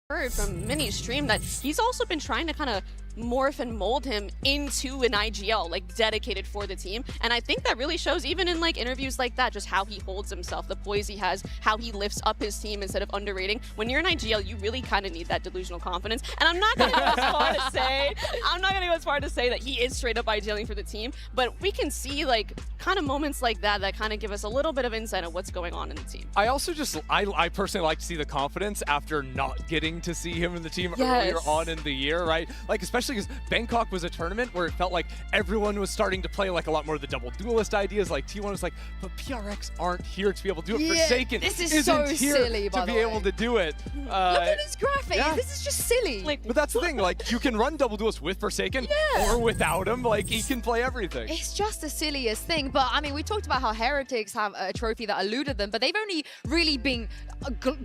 heard from Minnie's stream that he's also been trying to kind of morph and mold him into an IGL, like dedicated for the team. And I think that really shows even in like interviews like that, just how he holds himself, the poise he has, how he lifts up his team instead of underrating. When you're an IGL, you really kind of need that delusional confidence. And I'm not going to go as far to say, that he is straight up IGLing for the team, but we can see like kind of moments like that kind of give us a little bit of insight of what's going on in the team. I also just, I personally like to see the confidence after not getting to see him in the team earlier on in the year, right? Like, especially because Bangkok was a tournament where it felt like everyone was starting to play like a lot more of the double duelist ideas. Like T1 was like, but PRX aren't here to be able to do it. Forsaken this is so silly, by to the be way. able to do it. Look at this graphic. Yeah. This is just silly. Like, But that's the thing, like, you can run double duelist with Forsaken or without him. Like, he can play everything. It's just the silliest thing. But I mean, we talked about how Heretics have a trophy that eluded them, but they've only really been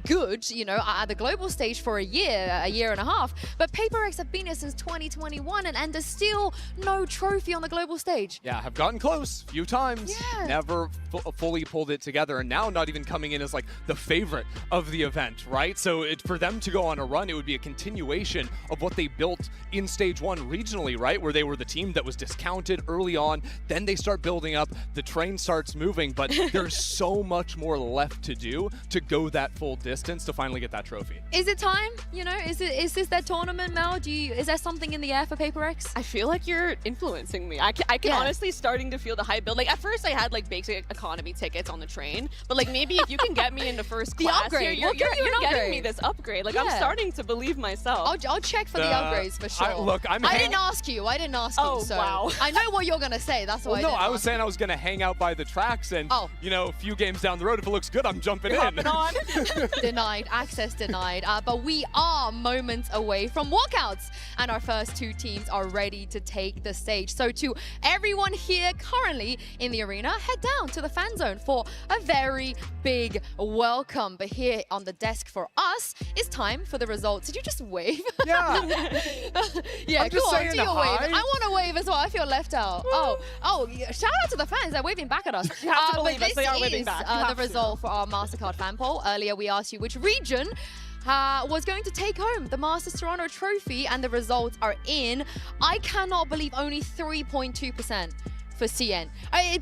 good, you know, at the global stage for a year and a half. But PRX have been here since 2021, and there's still no trophy on the global stage. Yeah, have gotten close a few times. Yeah. Never fully pulled it together, and now not even coming in as like the favorite of the event, right? So for them to go on a run, it would be a continuation of what they built in stage one regionally, right? Where they were the team that was discounted early on, then they start building up, the train starts moving, but there's so much more left to do to go that full distance to finally get that trophy. Is it time? You know, is this their tournament, Mel? Is there something in the air for PRX? I feel like you're influencing me. I can honestly starting to feel the hype build. Like at first I had like basic economy tickets on the train, but like maybe if you can get me into first class, upgrade. you're We'll give you an getting upgrade. me this upgrade. Like I'm starting to believe myself. I'll check for the upgrades for sure. I didn't ask you. Oh, so wow. I know what you're gonna say. That's why. I was saying I was gonna hang out by the tracks, and you know, a few games down the road, if it looks good, I'm jumping in. On. Denied, access denied. But we are moments away from walkouts, and our first two teams are ready to take the stage. So to everyone here currently in the arena, head down to the fan zone for a very big welcome. But here on the desk for us, it's time for the results. Did you just wave? Yeah. Yeah, I'm go just on, saying do your hi. wave. I want to wave as well. I feel left out. Yeah, shout out to the fans. They're waving back at us. You have to But believe us. They are waving is back. You the have to. result for our MasterCard fan poll. Earlier, we asked you which region was going to take home the Masters Toronto trophy, and the results are in. I cannot believe only 3.2% for CN.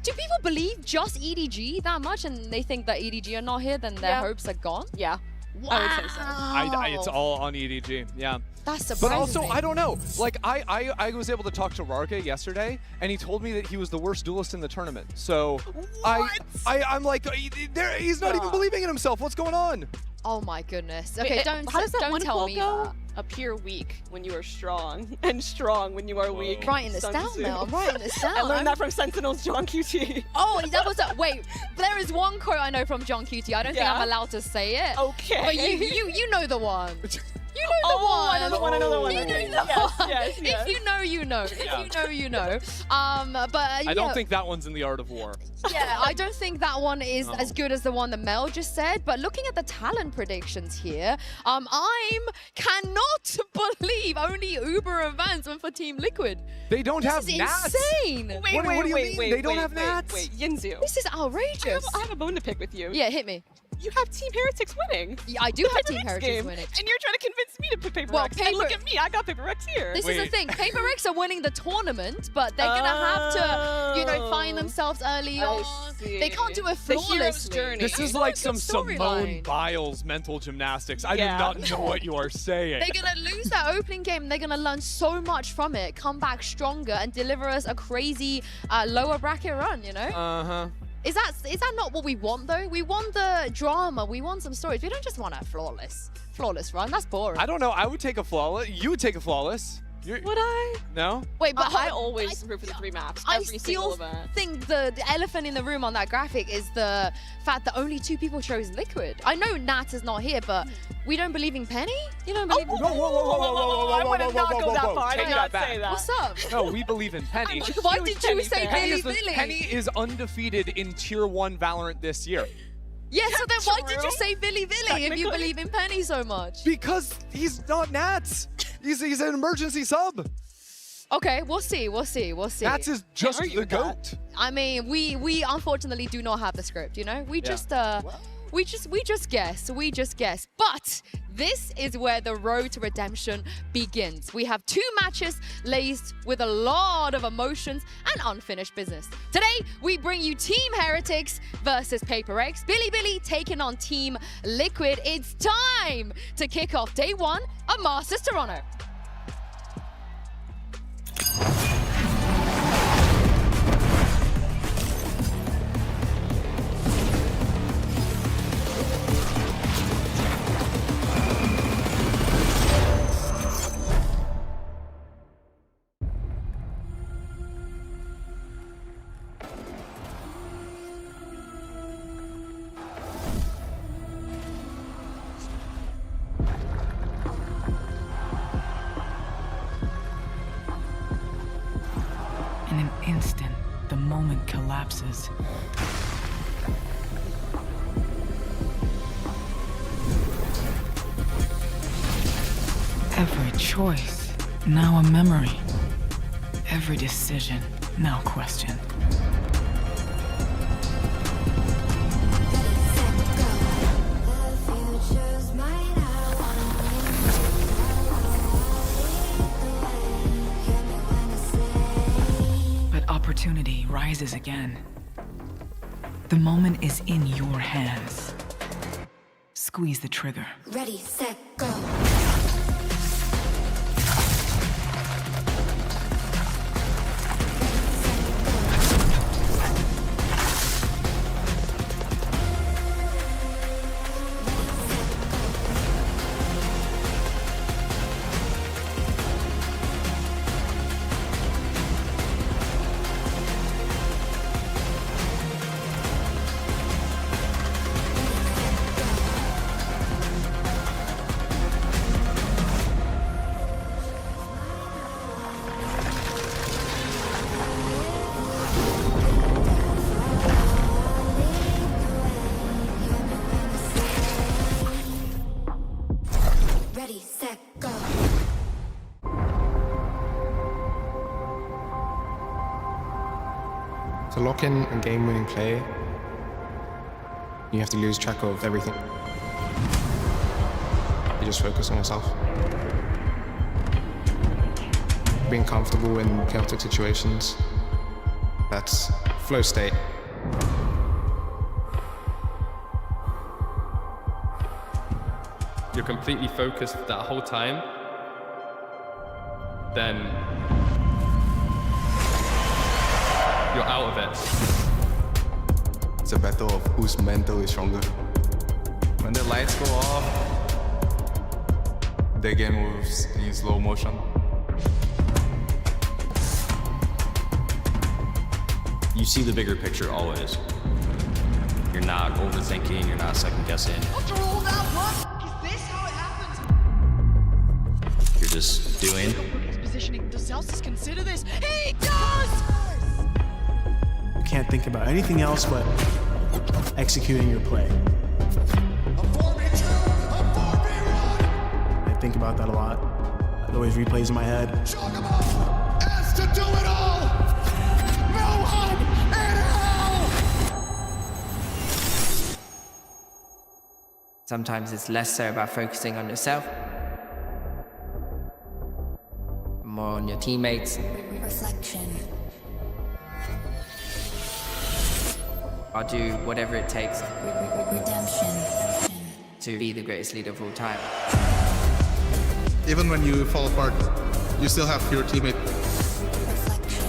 Do people believe just EDG that much, and they think that EDG are not here, then their hopes are gone? Yeah. Wow. I would say so. It's all on EDG, yeah. That's surprising. But also, me. I don't know. Like, I was able to talk to Rarga yesterday, and he told me that he was the worst duelist in the tournament. So I'm like, he's not even believing in himself. What's going on? Oh my goodness. Okay, How does that don't one tell quote me go? that. Appear weak when you are strong, and strong when you are weak. Writing this Sun down Tzu. now. I'm writing this down. I learned that from Sentinel's John QT. Oh, that was a wait. There is one quote I know from John QT. I don't think I'm allowed to say it. Okay. But you know the one. You know the one. I know the one. I know the one. You Okay. know the one. Yes. If you know, you know. If you know, you know. But I don't think that one's in the Art of War. Yeah, I don't think that one is as good as the one that Mel just said. But looking at the talent predictions here, I cannot believe only Uber Advance went for Team Liquid. They don't have This is Nats. insane. What do you mean? They don't have Nats? Wait, Yinzu. This is outrageous. I have a bone to pick with you. Yeah, hit me. You have Team Heretics winning. Yeah, I do have Team Heretics winning. And you're trying to convince me to put PRX. Well, And look at me, I got PRX here. This is the thing. PRX are winning the tournament, but they're gonna have to, you know, find themselves early on. see. They can't do it The hero's flawlessly. journey. This is It's not like a some good Simone storyline. Biles mental gymnastics. I do not know what you are saying. They're gonna lose that opening game. They're gonna learn so much from it, come back stronger, and deliver us a crazy lower bracket run. You know? Uh-huh. Is that not what we want though? We want the drama. We want some stories. We don't just want a flawless run. That's boring. I don't know. I would take a flawless. You would take a flawless. Would I? No? Wait, but I always root for the 3 maps. I Every single still event. think the elephant in the room on that graphic is the fact that only 2 people chose Liquid. I know Nat is not here, but we don't believe in Penny? You don't believe in Whoa, whoa, whoa, whoa, whoa, whoa, I would whoa, not whoa, go whoa, that whoa. far. I Take did that not say back. that. What's up? No, we believe in Penny. Why huge did you Penny say fan. Bilibili? Penny is undefeated in Tier 1 Valorant this year. Yeah, so then why did you True. say Bilibili if you Technically. believe in Penny so much? Because he's not Nats. He's an emergency sub. Okay, we'll see. We'll see. We'll see. That's just the GOAT. I mean, we unfortunately do not have the script, you know? We just guess. We just guess. But this is where the road to redemption begins. We have 2 matches laced with a lot of emotions and unfinished business. Today, we bring you Team Heretics versus PRX. Bilibili taking on Team Liquid. It's time to kick off day 1 of Masters Toronto. In an instant, the moment collapses. Every choice, now a memory. Every decision, now questioned. Opportunity rises again. The moment is in your hands. Squeeze the trigger. Ready, set, go. Ready, set, go. To lock in a game-winning play, you have to lose track of everything. You just focus on yourself. Being comfortable in chaotic situations, that's flow state. You're completely focused that whole time, then you're out of it. It's a battle of whose mental is stronger. When the lights go off, the game moves in slow motion. You see the bigger picture always. You're not overthinking, you're not second guessing. After all that work, is this how it happens? You're just doing. His positioning. Does Celsius consider this? He does! You can't think about anything else but executing your play. I think about that a lot. It always replays in my head. Has to do it all! No hope in hell! Sometimes it's less so about focusing on yourself, more on your teammates. Reflection. I'll do whatever it takes Redemption. to be the greatest leader of all time. Even when you fall apart, you still have your teammate. Reflection.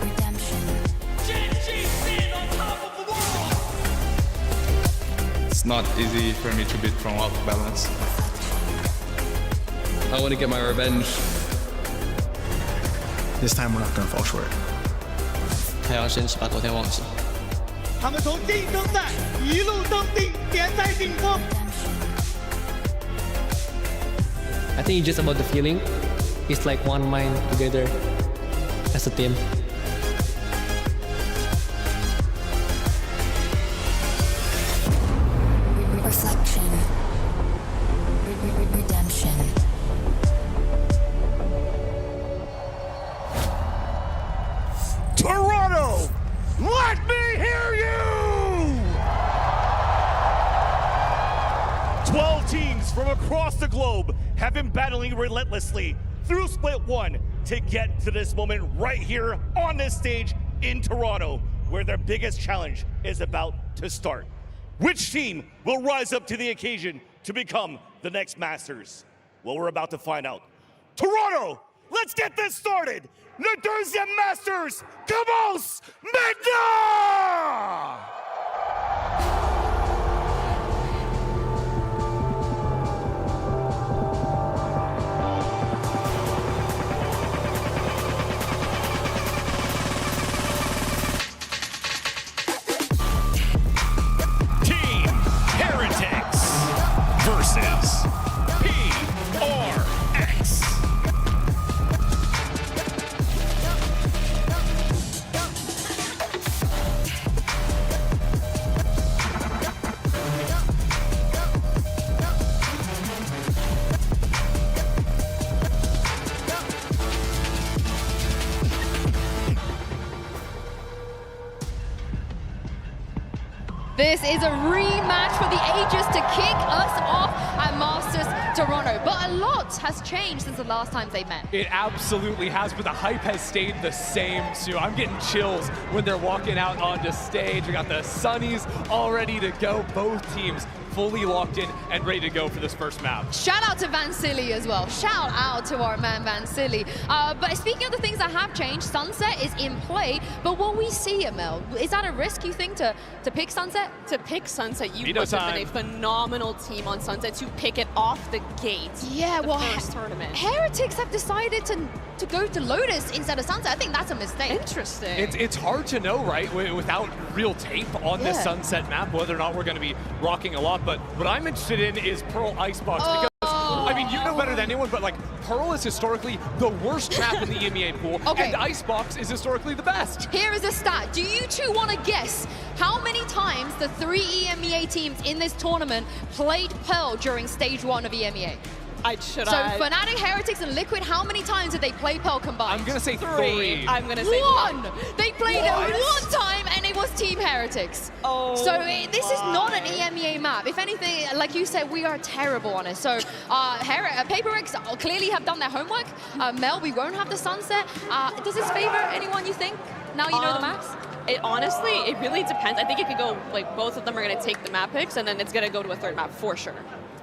Redemption. It's not easy for me to beat from off balance. I want to get my revenge. This time we're not gonna fall short. 他要坚持把昨天忘记。他们从竞争赛一路登顶，点在顶峰。 I think it's just about the feeling. It's like one mind together as a team. Reflection. Redemption. 12 teams from across the globe have been battling relentlessly through Split 1 to get to this moment right here on this stage in Toronto, where their biggest challenge is about to start. Which team will rise up to the occasion to become the next Masters? Well, we're about to find out. Toronto, let's get this started. The deuxième Masters commence maintenant! Team Heretics versus PRX. This is a rematch for the ages to kick us off at Masters Toronto. But a lot has changed since the last time they met. It absolutely has, but the hype has stayed the same, Sue. I'm getting chills when they're walking out onto stage. We got the Sunnies all ready to go. Both teams fully locked in and ready to go for this first map. Shout out to Van Silly as well. Shout out to our man Van Silly. But speaking of the things that have changed, Sunset is in play. But will we see it, Mel? Is that a risk, you think, to pick Sunset? To pick Sunset, you Veto must have time. been a phenomenal team on Sunset to pick it off the gate. Yeah, the well, first tournament. Heretics have decided to go to Lotus instead of Sunset. I think that's a mistake. Interesting. It's hard to know, right, without real tape on this Sunset map, whether or not we're going to be rocking a lot. But what I'm interested in is Pearl Icebox. Because, I mean, you know better than anyone, but like Pearl is historically the worst map in the EMEA pool, and Icebox is historically the best. Here is a stat. Do you two want to guess how many times the 3 EMEA teams in this tournament played Pearl during stage 1 of EMEA? So Fnatic, Heretics, and Liquid, how many times did they play Pearl combined? I'm going to say 3. I'm going to say 1. They played it 1 time, and it was Team Heretics. So this is not an EMEA map. If anything, like you said, we are terrible on it. So PRX clearly have done their homework. Mel, we won't have the Sunset. Does this favor anyone, you think? Now you know the maps? Honestly, it really depends. I think it could go, like, both of them are going to take the map picks, and then it's going to go to a third map for sure.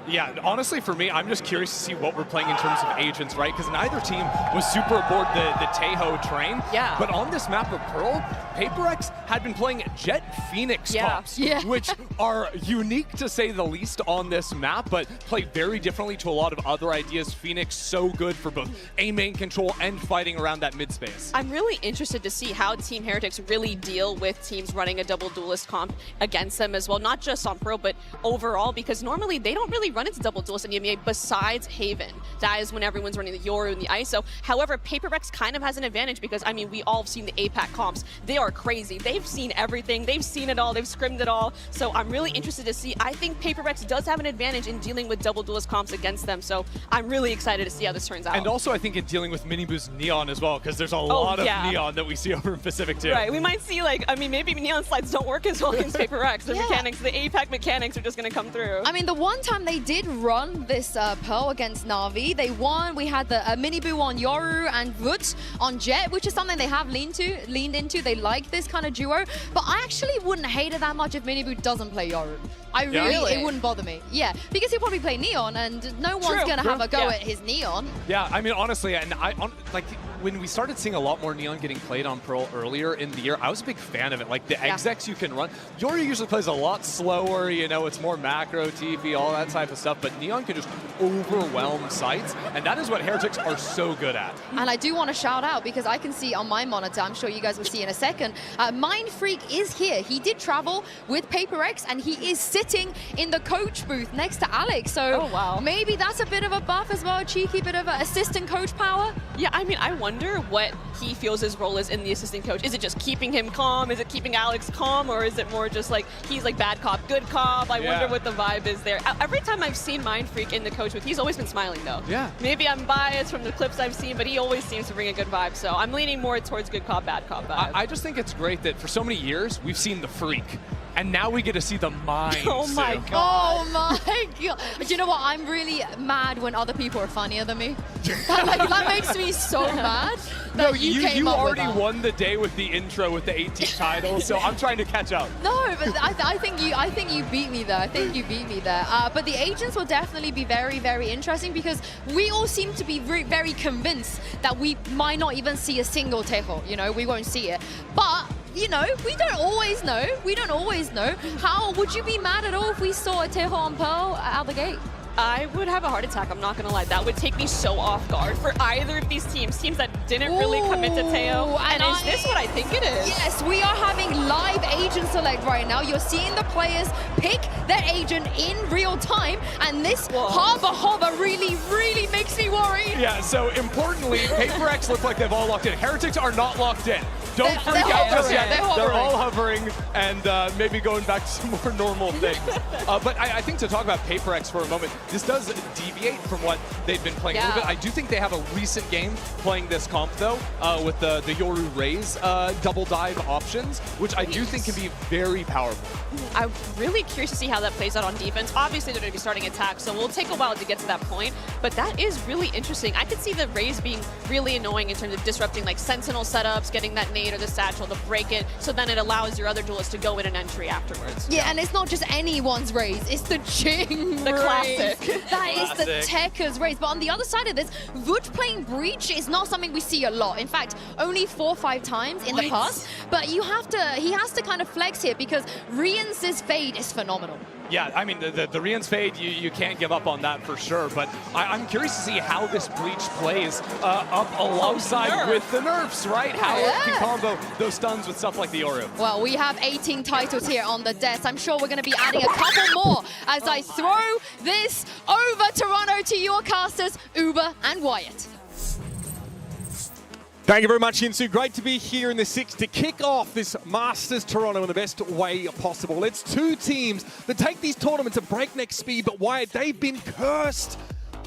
Yeah, honestly, for me, I'm just curious to see what we're playing in terms of agents, right? Because neither team was super aboard the Taeho train. Yeah. But on this map of Pearl, PRX had been playing Jet Phoenix tops, which are unique to say the least on this map, but play very differently to a lot of other ideas. Phoenix so good for both A main control and fighting around that mid space. I'm really interested to see how Team Heretics really deal with teams running a double duelist comp against them as well, not just on Pearl, but overall, because normally they don't really run into double duelist in the EMEA besides Haven. That is when everyone's running the Yoru and the ISO. However, PRX kind of has an advantage because, I mean, we all have seen the APAC comps. They are crazy. They've seen everything. They've seen it all. They've scrimmed it all. So I'm really interested to see. I think PRX does have an advantage in dealing with double duelist comps against them. So I'm really excited to see how this turns out. And also, I think in dealing with Miniboo's Neon as well, because there's a lot of Neon that we see over in Pacific too. Right. We might see, like, I mean, maybe Neon slides don't work as well against PRX. The mechanics, the APAC mechanics are just going to come through. I mean, the one time they did run this Pearl against Na'Vi, they won. We had the Miniboo on Yoru and Vut on Jet, which is something they have leaned into. They like this kind of duo, but I actually wouldn't hate it that much if Miniboo doesn't play Yoru. It wouldn't bother me. Yeah, because he'll probably play Neon, and no one's gonna have a go at his Neon. Yeah, I mean, honestly, and like when we started seeing a lot more Neon getting played on Pearl earlier in the year, I was a big fan of it. Like the execs you can run. Yoru usually plays a lot slower, you know, it's more macro, TP, all that type of stuff, but Neon can just overwhelm sites, and that is what Heretics are so good at. And I do want to shout out, because I can see on my monitor, I'm sure you guys will see in a second, Mind Freak is here. He did travel with PRX, and he is sitting in the coach booth next to Alex. So maybe that's a bit of a buff as well, a cheeky bit of assistant coach power. Yeah, I mean, I wonder what he feels his role is in the assistant coach. Is it just keeping him calm? Is it keeping Alex calm? Or is it more just like, he's like bad cop, good cop? I wonder what the vibe is there. Every time I've seen Mind Freak in the coach booth, he's always been smiling though. Yeah. Maybe I'm biased from the clips I've seen, but he always seems to bring a good vibe. So I'm leaning more towards good cop, bad cop vibe. I just think it's great that for so many years, we've seen the Freak And now we get to see the mind. Oh my god. Oh my god. Do you know what? I'm really mad when other people are funnier than me. That makes me so mad. No, you you up with already that. won the day with the intro with the 18 titles, so I'm trying to catch up. No, but I think you beat me there. I think you beat me there. But the agents will definitely be very, very interesting because we all seem to be very convinced that we might not even see a single Tejo. You know, we won't see it. But you know, we don't always know. We don't always know. How would you be mad at all if we saw a Tejo on Pearl out the gate? I would have a heart attack, I'm not gonna lie. That would take me so off guard for either of these teams that didn't really commit to Teo. And is this what I think it is? Yes, we are having live agent select right now. You're seeing the players pick their agent in real time, and this hover really, really makes me worried. Yeah, so importantly, PRX look like they've all locked in. Heretics are not locked in. Don't freak out just yet. They're all hovering and maybe going back to some more normal things. But I think to talk about PRX for a moment, this does deviate from what they've been playing a little bit. I do think they have a recent game playing this comp, though, with the Yoru Raze double dive options, which I do think can be very powerful. I'm really curious to see how that plays out on defense. Obviously, they're going to be starting attack, so we'll take a while to get to that point. But that is really interesting. I could see the Raze being really annoying in terms of disrupting like Sentinel setups, getting that nade or the satchel to break it, so then it allows your other duelists to go in an entry afterwards. Yeah, and it's not just anyone's Raze, it's the Jing The classic. That is the Tekker's Raze. But on the other side of this, Wood playing Breach is not something we see a lot. In fact, only 4 or 5 times in the past. But he has to kind of flex here because Rian's Fade is phenomenal. Yeah, I mean, the Rian's Fade, you can't give up on that for sure, but I'm curious to see how this Breach plays up alongside with the nerfs, right? How it can combo those stuns with stuff like the Yoru. Well, we have 18 titles here on the desk. I'm sure we're going to be adding a couple more as I throw this over Toronto to your casters, Uber and Wyatt. Thank you very much, Insu. Great to be here in the 6 to kick off this Masters Toronto in the best way possible. It's 2 teams that take these tournaments at breakneck speed, but Wyatt, they've been cursed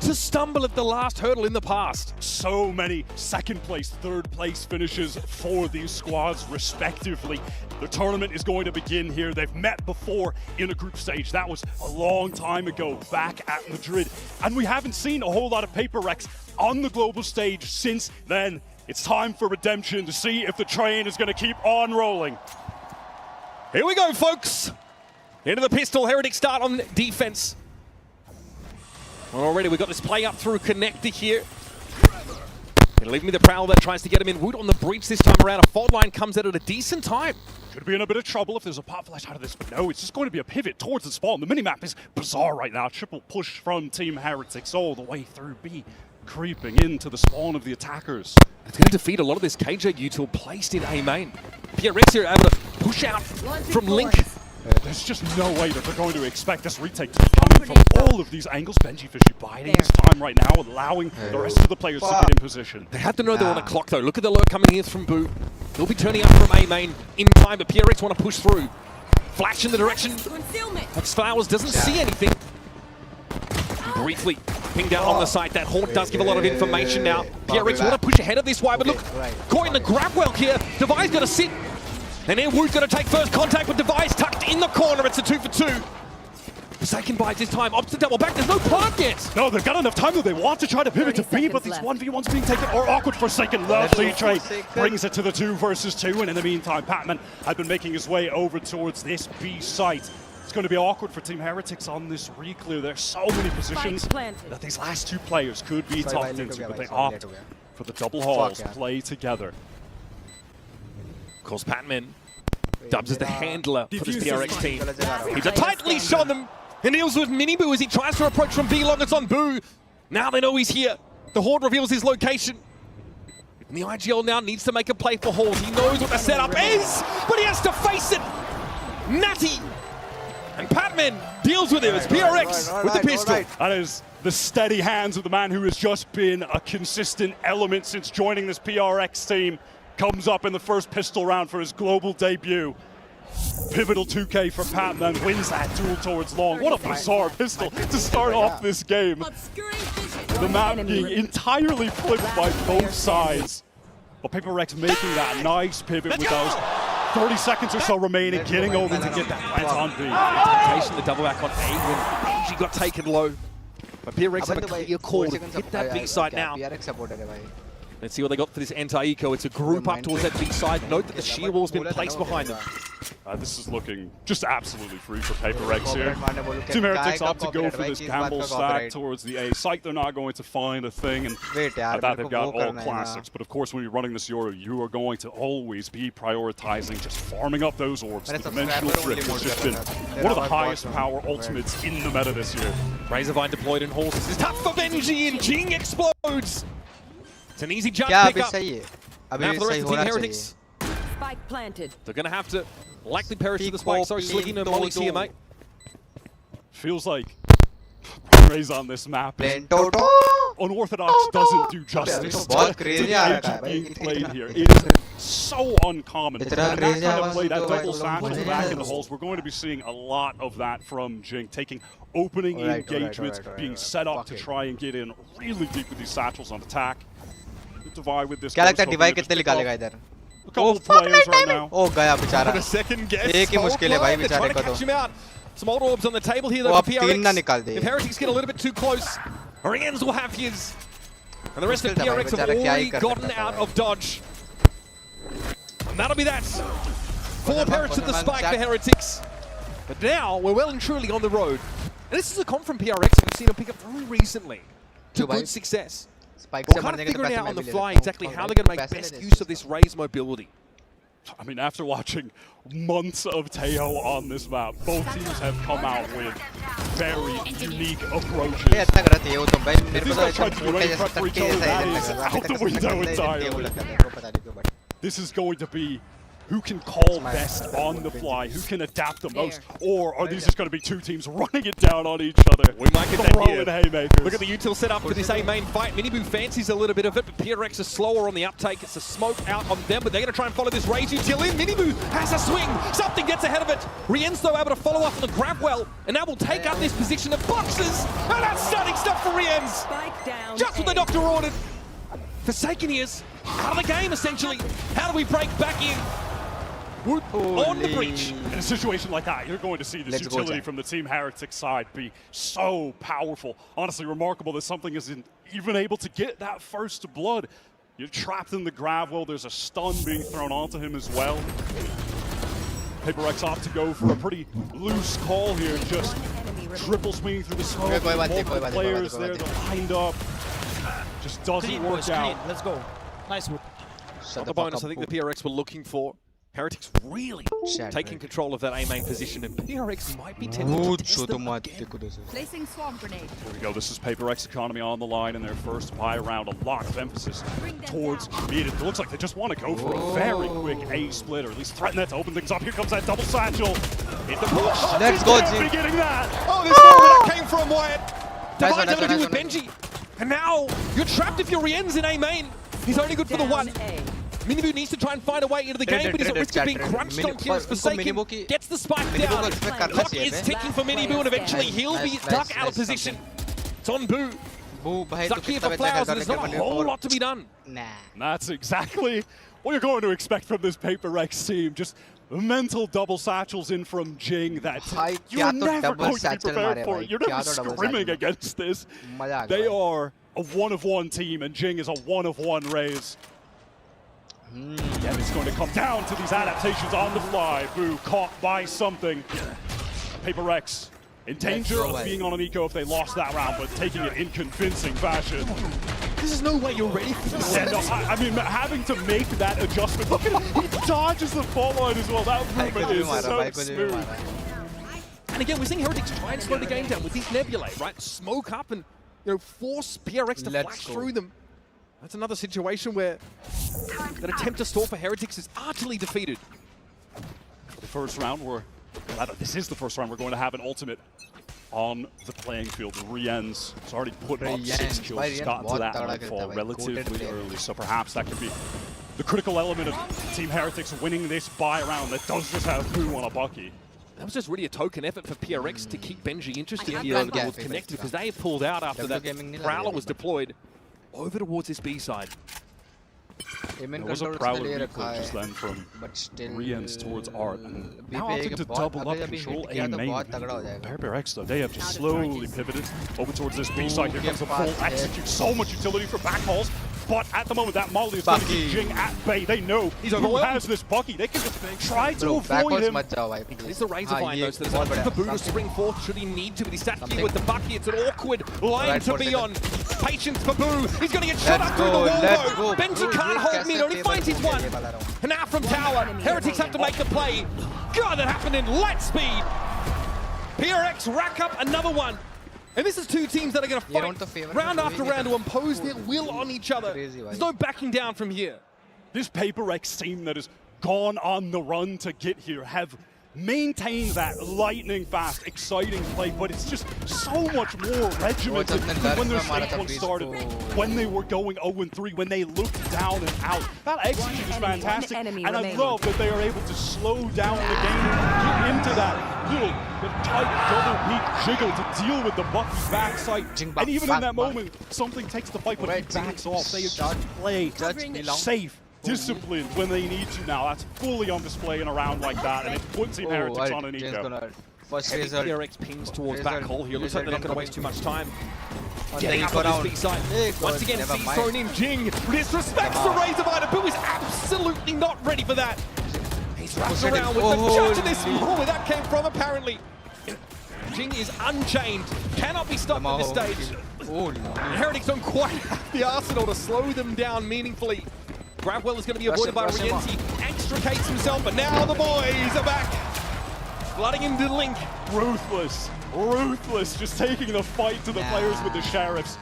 to stumble at the last hurdle in the past. So many second place, third place finishes for these squads respectively. The tournament is going to begin here. They've met before in a group stage. That was a long time ago back at Madrid. And we haven't seen a whole lot of PRX on the global stage since then. It's time for redemption to see if the train is going to keep on rolling. Here we go, folks. Into the pistol. Heretics start on defense. Well, already we've got this play up through connector here. Gonna leave me the Prowler that tries to get him in. Wood on the breach this time around. A fault line comes out at a decent time. Could be in a bit of trouble if there's a pop flash out of this, but no, it's just going to be a pivot towards the spawn. The minimap is bizarre right now. Triple push from Team Heretics all the way through B, creeping into the spawn of the attackers. It's going to defeat a lot of this KJ util placed in A main. PRX here able to push out from Link. There's just no way that they're going to expect this retake to be coming from all of these angles. Benji Fishy biding his time right now, allowing the rest of the players to get in position. They have to know they're on the clock, though. Look at the lurk coming here from Boo. They'll be turning up from A main in time, but PRX want to push through. Flash in the direction. X-Flowers doesn't see anything. Briefly pinged out on the site. That Haunt does give a lot of information now. PRX want to push ahead of this way, but look, caught in the grab well here. Device got to sit. And then Wood's going to take first contact with Device tucked in the corner. It's a 2 for 2. Forsaken buys this time. Opts to double back. There's no plant yet. No, they've got enough time though. They want to try to pivot to B, but these 1v1s being taken or awkward. Forsaken. Lovely trade. Brings it to the 2 versus 2. And in the meantime, Patman had been making his way over towards this B site. It's going to be awkward for Team Heretics on this reclear. There's so many positions that these last 2 players could be tucked into, but they opt for the double halls play together. Of course, Patman dubs as the handler for this PRX team. He's a tight leash on them and deals with Mini Boo as he tries to approach from B long. It's on Boo. Now they know he's here. The Horde reveals his location. And the IGL now needs to make a play for Halls. He knows what the setup is, but he has to face it. Natty and Patman deals with him as PRX with the pistol. That is the steady hands of the man who has just been a consistent element since joining this PRX team. Comes up in the first pistol round for his global debut. Pivotal 2K for Patman, wins that duel towards long. What a bizarre pistol to start off this game. The map being entirely flipped by both sides. But PRX making that nice pivot with those 30 seconds or so remaining, getting over to get that plant on B. Chasing the double back on A when Benji got taken low. But PRX have a clear call to hit that B side now. Let's see what they got for this anti-eco. It's a group up towards that B side. Note that the shear wall's been placed behind them. This is looking just absolutely free for PRX here. Team Heretics opt to go for this gamble stack towards the A site. They're not going to find a thing, and at that they've got all classics. But of course, when you're running this Euro, you are going to always be prioritizing just farming up those orbs. The dimensional drift has just been one of the highest power ultimates in the meta this year. Razorvine deployed in halls. This is tough for Benji, and Jing explodes. It's an easy jump pick up. Now for the rest of Team Heretics. Spike planted. They're going to have to likely perish to the spike. Sorry, Sliggy, no mollies here, mate. Feels like Raze on this map is unorthodox doesn't do justice to the being played here. It is so uncommon. And that kind of play, that double satchel back in the holes, we're going to be seeing a lot of that from Jing, taking opening engagements, being set up to try and get in really deep with these satchels on attack. Divide with this. क्या लगता है डिवाई कितने निकालेगा इधर? A couple of players right now. Oh, गया बेचारा. A second guess. एक ही मुश्किल है भाई बेचारे को तो. Some old orbs on the table here though for PRX. If Heretics get a little bit too close, Oriens will have his. And the rest of PRX have already gotten out of dodge. And that'll be that. 4 parrots at the spike for Heretics. But now we're well and truly on the road. And this is a comp from PRX that we've seen them pick up very recently to good success. We're kind of figuring out on the fly exactly how they're going to make best use of this Raze mobility. I mean, after watching months of Teo on this map, both teams have come out with very unique approaches. If these guys try to do any prep for each other, that is out the window entirely. This is going to be who can call best on the fly, who can adapt the most, or are these just going to be two teams running it down on each other? We might get that here. Haymakers. Look at the util set up for this A main fight. Miniboo fancies a little bit of it, but PRX is slower on the uptake. It's a smoke out on them, but they're going to try and follow this Raze util in. Miniboo has a swing. Something gets ahead of it. Rien's though able to follow up on the grab well, and now will take out this position of boxes. And that's stunning stuff for Rien's. Just what the doctor ordered. Forsaken is out of the game essentially. How do we break back in? On the breach. In a situation like that, you're going to see this utility from the Team Heretics side be so powerful. Honestly, remarkable that something isn't even able to get that first blood. You're trapped in the grab well. There's a stun being thrown onto him as well. PRX opt to go for a pretty loose call here. Just triple swinging through the smoke. Multiple players there, they're lined up. Just doesn't work out. Let's go. Nice one. Not the bonus I think the PRX were looking for. Heretics really taking control of that A main position, and PRX might be tempted to test them again. Placing swarm grenade. Here we go. This is PRX economy on the line in their first buy round. A lot of emphasis towards mid. It looks like they just want to go for a very quick A split, or at least threaten that to open things up. Here comes that double satchel. In the push. Let's go, Jim. Beginning that. Oh, this is where that came from, Wyatt. Divine's able to do with Benji. And now you're trapped if you're Rien's in A main. He's only good for the one. Miniboo needs to try and find a way into the game, but he's at risk of being crunched on here as Forsaken. Gets the spike down. Clock is ticking for Miniboo, and eventually he'll be stuck out of position. It's on Boo. Stuck here for Flowers, and there's not a whole lot to be done. That's exactly what you're going to expect from this PRX team. Just mental double satchels in from Jing that you're never going to be prepared for. You're never scrimming against this. They are a one-of-one team, and Jing is a one-of-one Raze. And it's going to come down to these adaptations on the fly. Boo caught by something. PRX in danger of being on an eco if they lost that round, but taking it in convincing fashion. This is no way you're ready for this. Yeah, no, I mean, having to make that adjustment. Look at him, he dodges the fall line as well. That movement is so smooth. And again, we're seeing Heretics try and slow the game down with these nebulae, right? Smoke up and force PRX to flash through them. That's another situation where that attempt to stall for Heretics is utterly defeated. The first round, this is the first round we're going to have an ultimate on the playing field. Rien's has already put up 6 kills. He's gotten to that nightfall relatively early, so perhaps that could be the critical element of Team Heretics winning this buy round that does just have Boo on a Bucky. That was just really a token effort for PRX to keep Benji interested here towards Connected, because they pulled out after that Prowler was deployed over towards this B side. There was a prowler recoil just then from Rien's towards Art. And now opting to double up control A main. PRX though, they have just slowly pivoted over towards this B side. Here comes the full execute. So much utility for backhauls. But at the moment, that Molly is going to keep Jing at bay. They know who has this Bucky. They can just try to avoid him. It's the Razor Vine though, so there's nothing for Boo to spring forth should he need to, but he's stacking with the Bucky. It's an awkward line to be on. Patience for Boo. He's going to get shot up through the wall though. Benji can't hold mid, only finds his one. And now from Tower, Heretics have to make the play. God, that happened in light speed. PRX rack up another one. And this is two teams that are going to fight round after round to impose their will on each other. There's no backing down from here. This PRX team that has gone on the run to get here have maintained that lightning fast, exciting play, but it's just so much more regimented than when their stage one started, when they were going 0-3, when they looked down and out. That execute is fantastic, and I love that they are able to slow down the game and get into that little tight double peak jiggle to deal with the Bucky backside. And even in that moment, something takes the fight, but he backs off. They just play safe, disciplined when they need to now. That's fully on display in a round like that, and it puts Team Heretics on an eco. PRX pings towards back hole here. Looks like they're not going to waste too much time. Getting up on this B side. Once again, C's thrown in. Jing disrespects the Razor Vine. Boo is absolutely not ready for that. He's wrapped around with the judge of this where that came from, apparently. Jing is unchained. Cannot be stopped at this stage. Heretics don't quite have the arsenal to slow them down meaningfully. Gravwell is going to be avoided by Rienti. Extricates himself, but now the boys are back. Flooding into Link. Ruthless, just taking the fight to the players with the Sheriffs.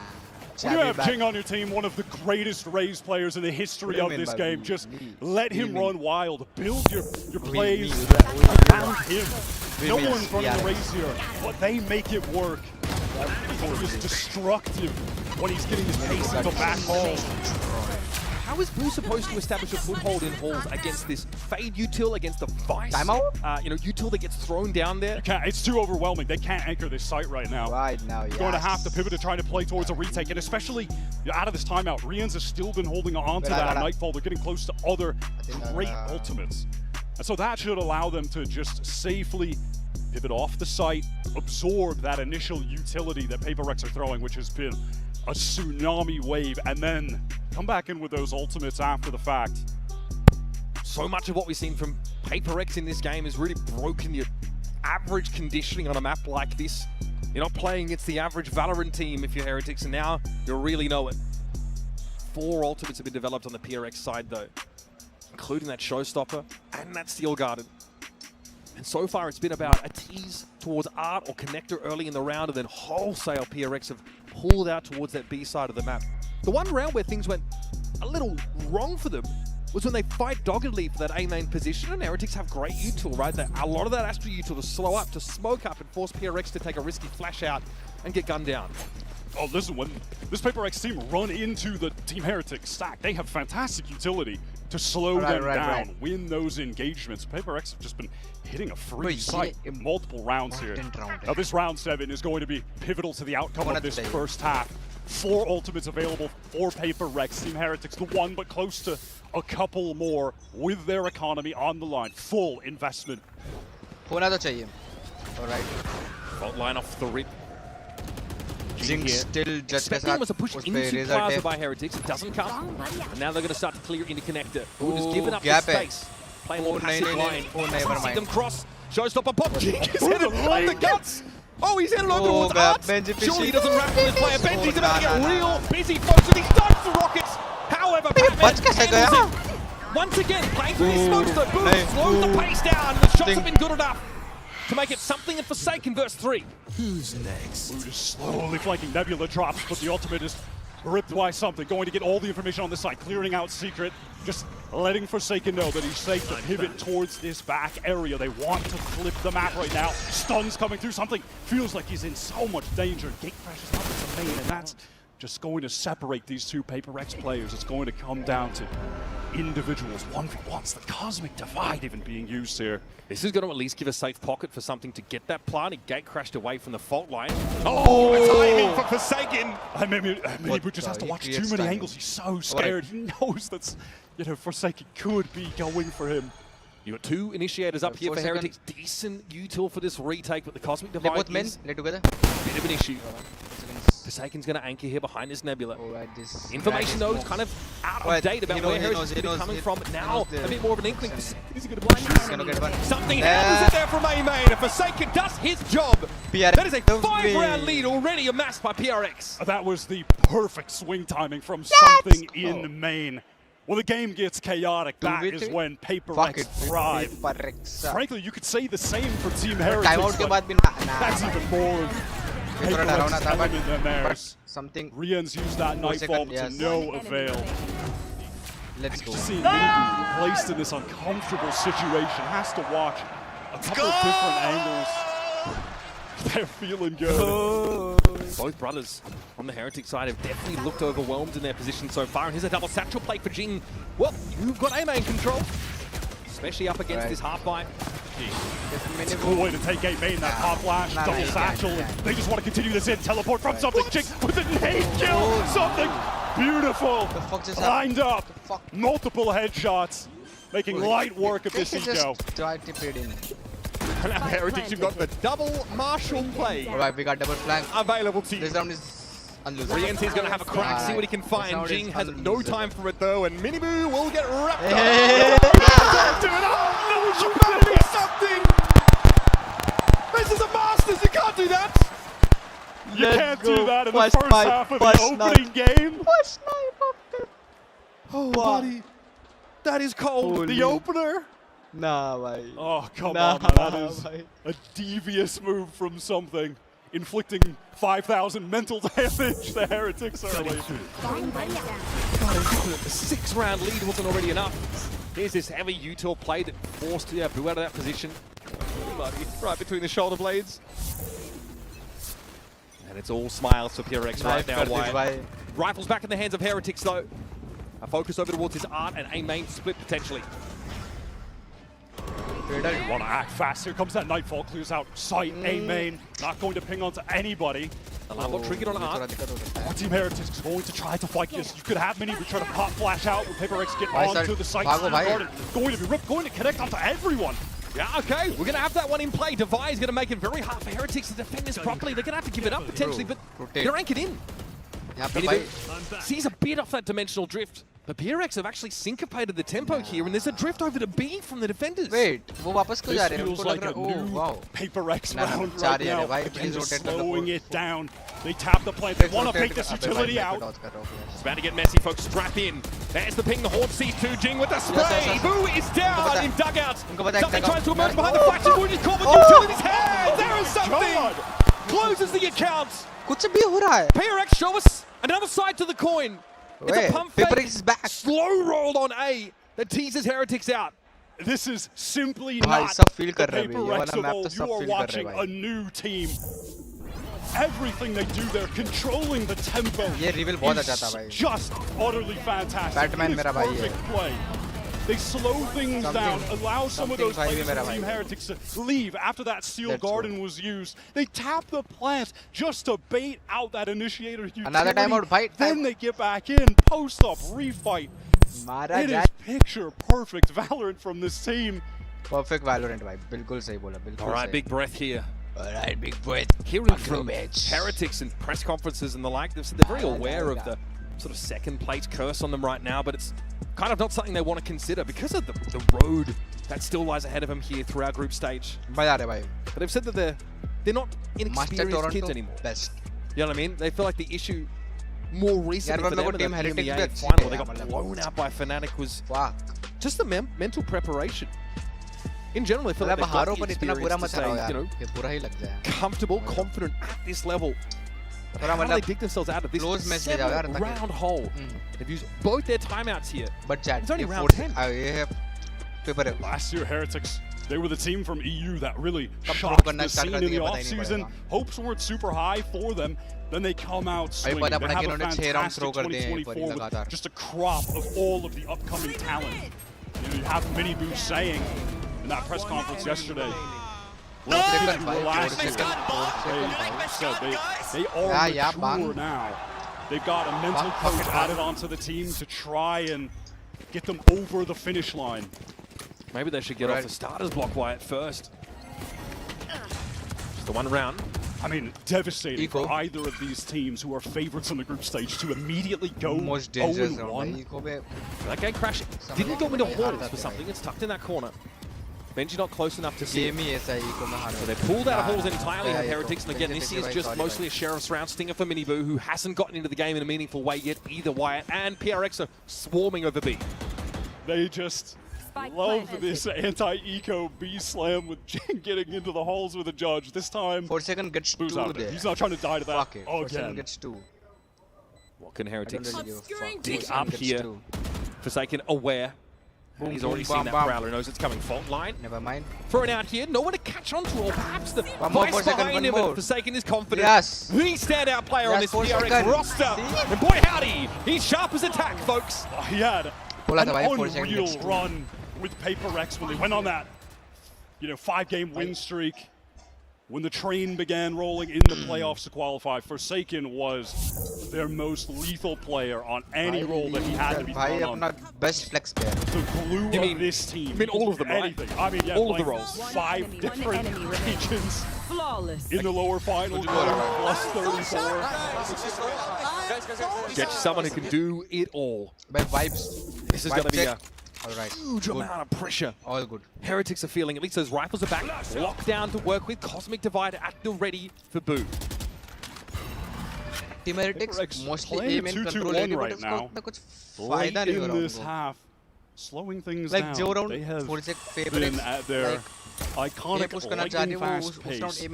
When you have Jing on your team, one of the greatest Raze players in the history of this game, just let him run wild. Build your plays around him. No one's running the Raze here, but they make it work. He's just destructive when he's getting his pace into back hall. How is Boo supposed to establish a foothold in halls against this Fade util, against the Vice? Util that gets thrown down there? It's too overwhelming. They can't anchor this site right now. You're going to have to pivot to trying to play towards a retake, and especially out of this timeout, Rien's has still been holding on to that Nightfall. They're getting close to other great ultimates. And so that should allow them to just safely pivot off the site, absorb that initial utility that PRX are throwing, which has been a tsunami wave, and then come back in with those ultimates after the fact. So much of what we've seen from PRX in this game has really broken your average conditioning on a map like this. You're not playing against the average Valorant team if you're Heretics, and now you really know it. 4 ultimates have been developed on the PRX side though, including that Showstopper and that Steel Garden. And so far it's been about a tease towards Art or Connector early in the round, and then wholesale PRX have pulled out towards that B side of the map. The one round where things went a little wrong for them was when they fight doggedly for that A main position, and Heretics have great util, right? A lot of that Astra util to slow up, to smoke up, and force PRX to take a risky flash out and get gunned down. Oh, listen, when this PRX team run into the Team Heretics stack, they have fantastic utility to slow them down, win those engagements. PRX have just been hitting a free sight in multiple rounds here. Now this round 7 is going to be pivotal to the outcome of this first half. 4 ultimates available for PRX. Team Heretics, the one, but close to a couple more with their economy on the line. Full investment. Alright. Fault line off the rip. Jing still just was a push into Plaza by Heretics. It doesn't come. And now they're going to start to clear into Connector. Who has given up the space. Playing more passive line. See them cross. Showstopper pop. Jing is headed on the guts. Oh, he's headed over towards Art. Surely he doesn't wrap with his player. Benji's about to get real busy, folks, and he dodged the rockets. However, Batman handles it. Once again, playing through his smokes, though. Boom, slows the pace down. The shots have been good enough to make it something in Forsaken verse 3. Who's next? Boot is slowly flanking. Nebula drops, but the ultimate is ripped by something. Going to get all the information on this side, clearing out Secret. Just letting Forsaken know that he's safe to pivot towards this back area. They want to flip the map right now. Stuns coming through. Something feels like he's in so much danger. Gatecrash is up as a main, and that's just going to separate these two PRX players. It's going to come down to individuals, 1v1s, the cosmic divide even being used here. This is going to at least give a safe pocket for something to get that plant. He gate crashed away from the fault line. Oh, timing for Forsaken! Maybe just has to watch too many angles. He's so scared. He knows that's you know, Forsaken could be going for him. You got 2 initiators up here for Heretics. Decent util for this retake, but the Cosmic Divide is a bit of an issue. Forsaken's going to anchor here behind this Nebula. Information though is kind of out of date about where Heretics is coming from. Now a bit more of an inkling. He's going to blind. Something happens in there from A-Main. And Forsaken does his job. That is a 5-round lead already amassed by PRX. That was the perfect swing timing from something in main. When the game gets chaotic, that is when PRX thrive. Frankly, you could say the same for Team Heretics. That's even more PRX element than theirs. Rian's used that Nightfall to no avail. Let's go. Just seeing Bilibili placed in this uncomfortable situation, has to watch a couple of different angles. They're feeling good. Both brothers on the Heretic side have definitely looked overwhelmed in their position so far. And here's a double satchel play for Jing. Well, you've got A-Main control, especially up against this half bite. It's a cool way to take A-Main, that pop flash, double satchel. And they just want to continue this in. Teleport from something. Jing with a nade kill. Something beautiful. Lined up. Multiple headshots. Making light work of this eco. And now Heretics, you've got the double Marshall play. Alright, we got double flank available to you. This round is unlosable. Riente's going to have a crack, see what he can find. Jing has no time for it though, and Miniboo will get wrapped up. Don't do it! Oh, no, you better do something! This is a Masters, you can't do that! You can't do that in the first half of the opening game. Oh, buddy. That is cold. The opener. Nah, bhai. Oh, come on, man. That is a devious move from something. Inflicting 5,000 mental damage to Heretics early. A 6-round lead wasn't already enough. Here's this heavy util play that forced Boo out of that position. Right between the shoulder blades. And it's all smiles for PRX right now. Rifles back in the hands of Heretics though. A focus over towards his art and A-Main split potentially. You want to act fast. Here comes that Nightfall, clears out sight. A-Main not going to ping onto anybody. Alarm triggered on art. Team Heretics is going to try to fight this. You could have Miniboo try to pop flash out with PRX get onto the site. Going to be ripped, going to connect onto everyone. Yeah, okay, we're going to have that one in play. Divide is going to make it very hard for Heretics to defend this properly. They're going to have to give it up potentially, but they're anchored in. Sees a bit off that dimensional drift. But PRX have actually syncopated the tempo here, and there's a drift over to B from the defenders. Wait, वो वापस क्यों जा रहे हैं? Feels like a new PRX round right now. Again, slowing it down. They tap the plant. They want to take this utility out. It's about to get messy, folks. Strap in. There's the ping. The Horde sees 2. Jing with the spray. Boo is down in dugouts. Something tries to emerge behind the flash. Boo just caught with utility's hands. There is something. Closes the account. कुछ भी हो रहा है. PRX show us another side to the coin. It's a pump fake, back. Slow roll on A that teases Heretics out. This is simply not the PRX of old. You are watching a new team. Everything they do, they're controlling the tempo. It's just utterly fantastic. It's perfect play. They slow things down, allow some of those players from Team Heretics to leave after that Steel Garden was used. They tap the plant just to bait out that initiator utility. Another timeout fight. Then they get back in, post up, refight. It is picture perfect Valorant from this team. Perfect Valorant, bhai. Bilkul sahi bola. All right, big breath here. All right, big breath. Hearing from Heretics and press conferences and the like, they're very aware of the sort of second place curse on them right now, but it's kind of not something they want to consider because of the road that still lies ahead of them here through our group stage. But they've said that they're not inexperienced kids anymore. You know what I mean? They feel like the issue more recently for them in the EMEA final, they got blown out by Fnatic, was just the mental preparation. In general, they feel like they've got the experience to stay, you know, comfortable, confident at this level. How they dig themselves out of this 7-round hole. They've used both their timeouts here. But it's only round 10. Last year, Heretics, they were the team from EU that really shocked the scene in the offseason. Hopes weren't super high for them. Then they come out swinging. They have a fantastic 2024 with just a crop of all of the upcoming talent. You have Miniboo saying in that press conference yesterday, they are mature now. They've got a mental coach added onto the team to try and get them over the finish line. Maybe they should get off the starters block Wyatt first. Just the one round. I mean, devastating for either of these teams who are favorites on the group stage to immediately go 0-1. That game crash didn't go into halls for something. It's tucked in that corner. Benji not close enough to see it. So they pulled out of halls entirely in Heretics, and again, this is just mostly a Sheriff's round stinger for Miniboo, who hasn't gotten into the game in a meaningful way yet. Either Wyatt and PRX are swarming over B. They just love this anti-eco B slam with Jing getting into the halls with a judge. This time, 4 seconds gets Boo's 2 out of it. He's not trying to die to that. Okay, 4 seconds gets 2. What can Heretics really dig up here? Forsaken aware. And he's already seen that Prowler, knows it's coming. Fault line. Never mind. Thrown out here, no one to catch on to, or perhaps the more, vice behind him, and Forsaken is confident. Yes. The standout player on this PRX roster. And boy howdy, he's sharp as attack, folks. He had an unreal run with PRX when they went on that 5-game win streak. When the train began rolling in the playoffs to qualify, Forsaken was their most lethal player on any role that he had to be thrown on. Best flex player. The glue of this team. I mean, all of them, anything. right? I mean, yeah, all of the roles. 5 different regions in the lower finals. Plus 34. Get you someone who can do it all. Vibes. This is going to be a huge Good. amount of pressure. All good. Heretics are feeling, at least those rifles are back. Locked down to work with. Cosmic Divide at the ready for Boo. Team Heretics mostly aim and control right now. Late in this half, slowing things down. They have been at their iconic lightning fast pace.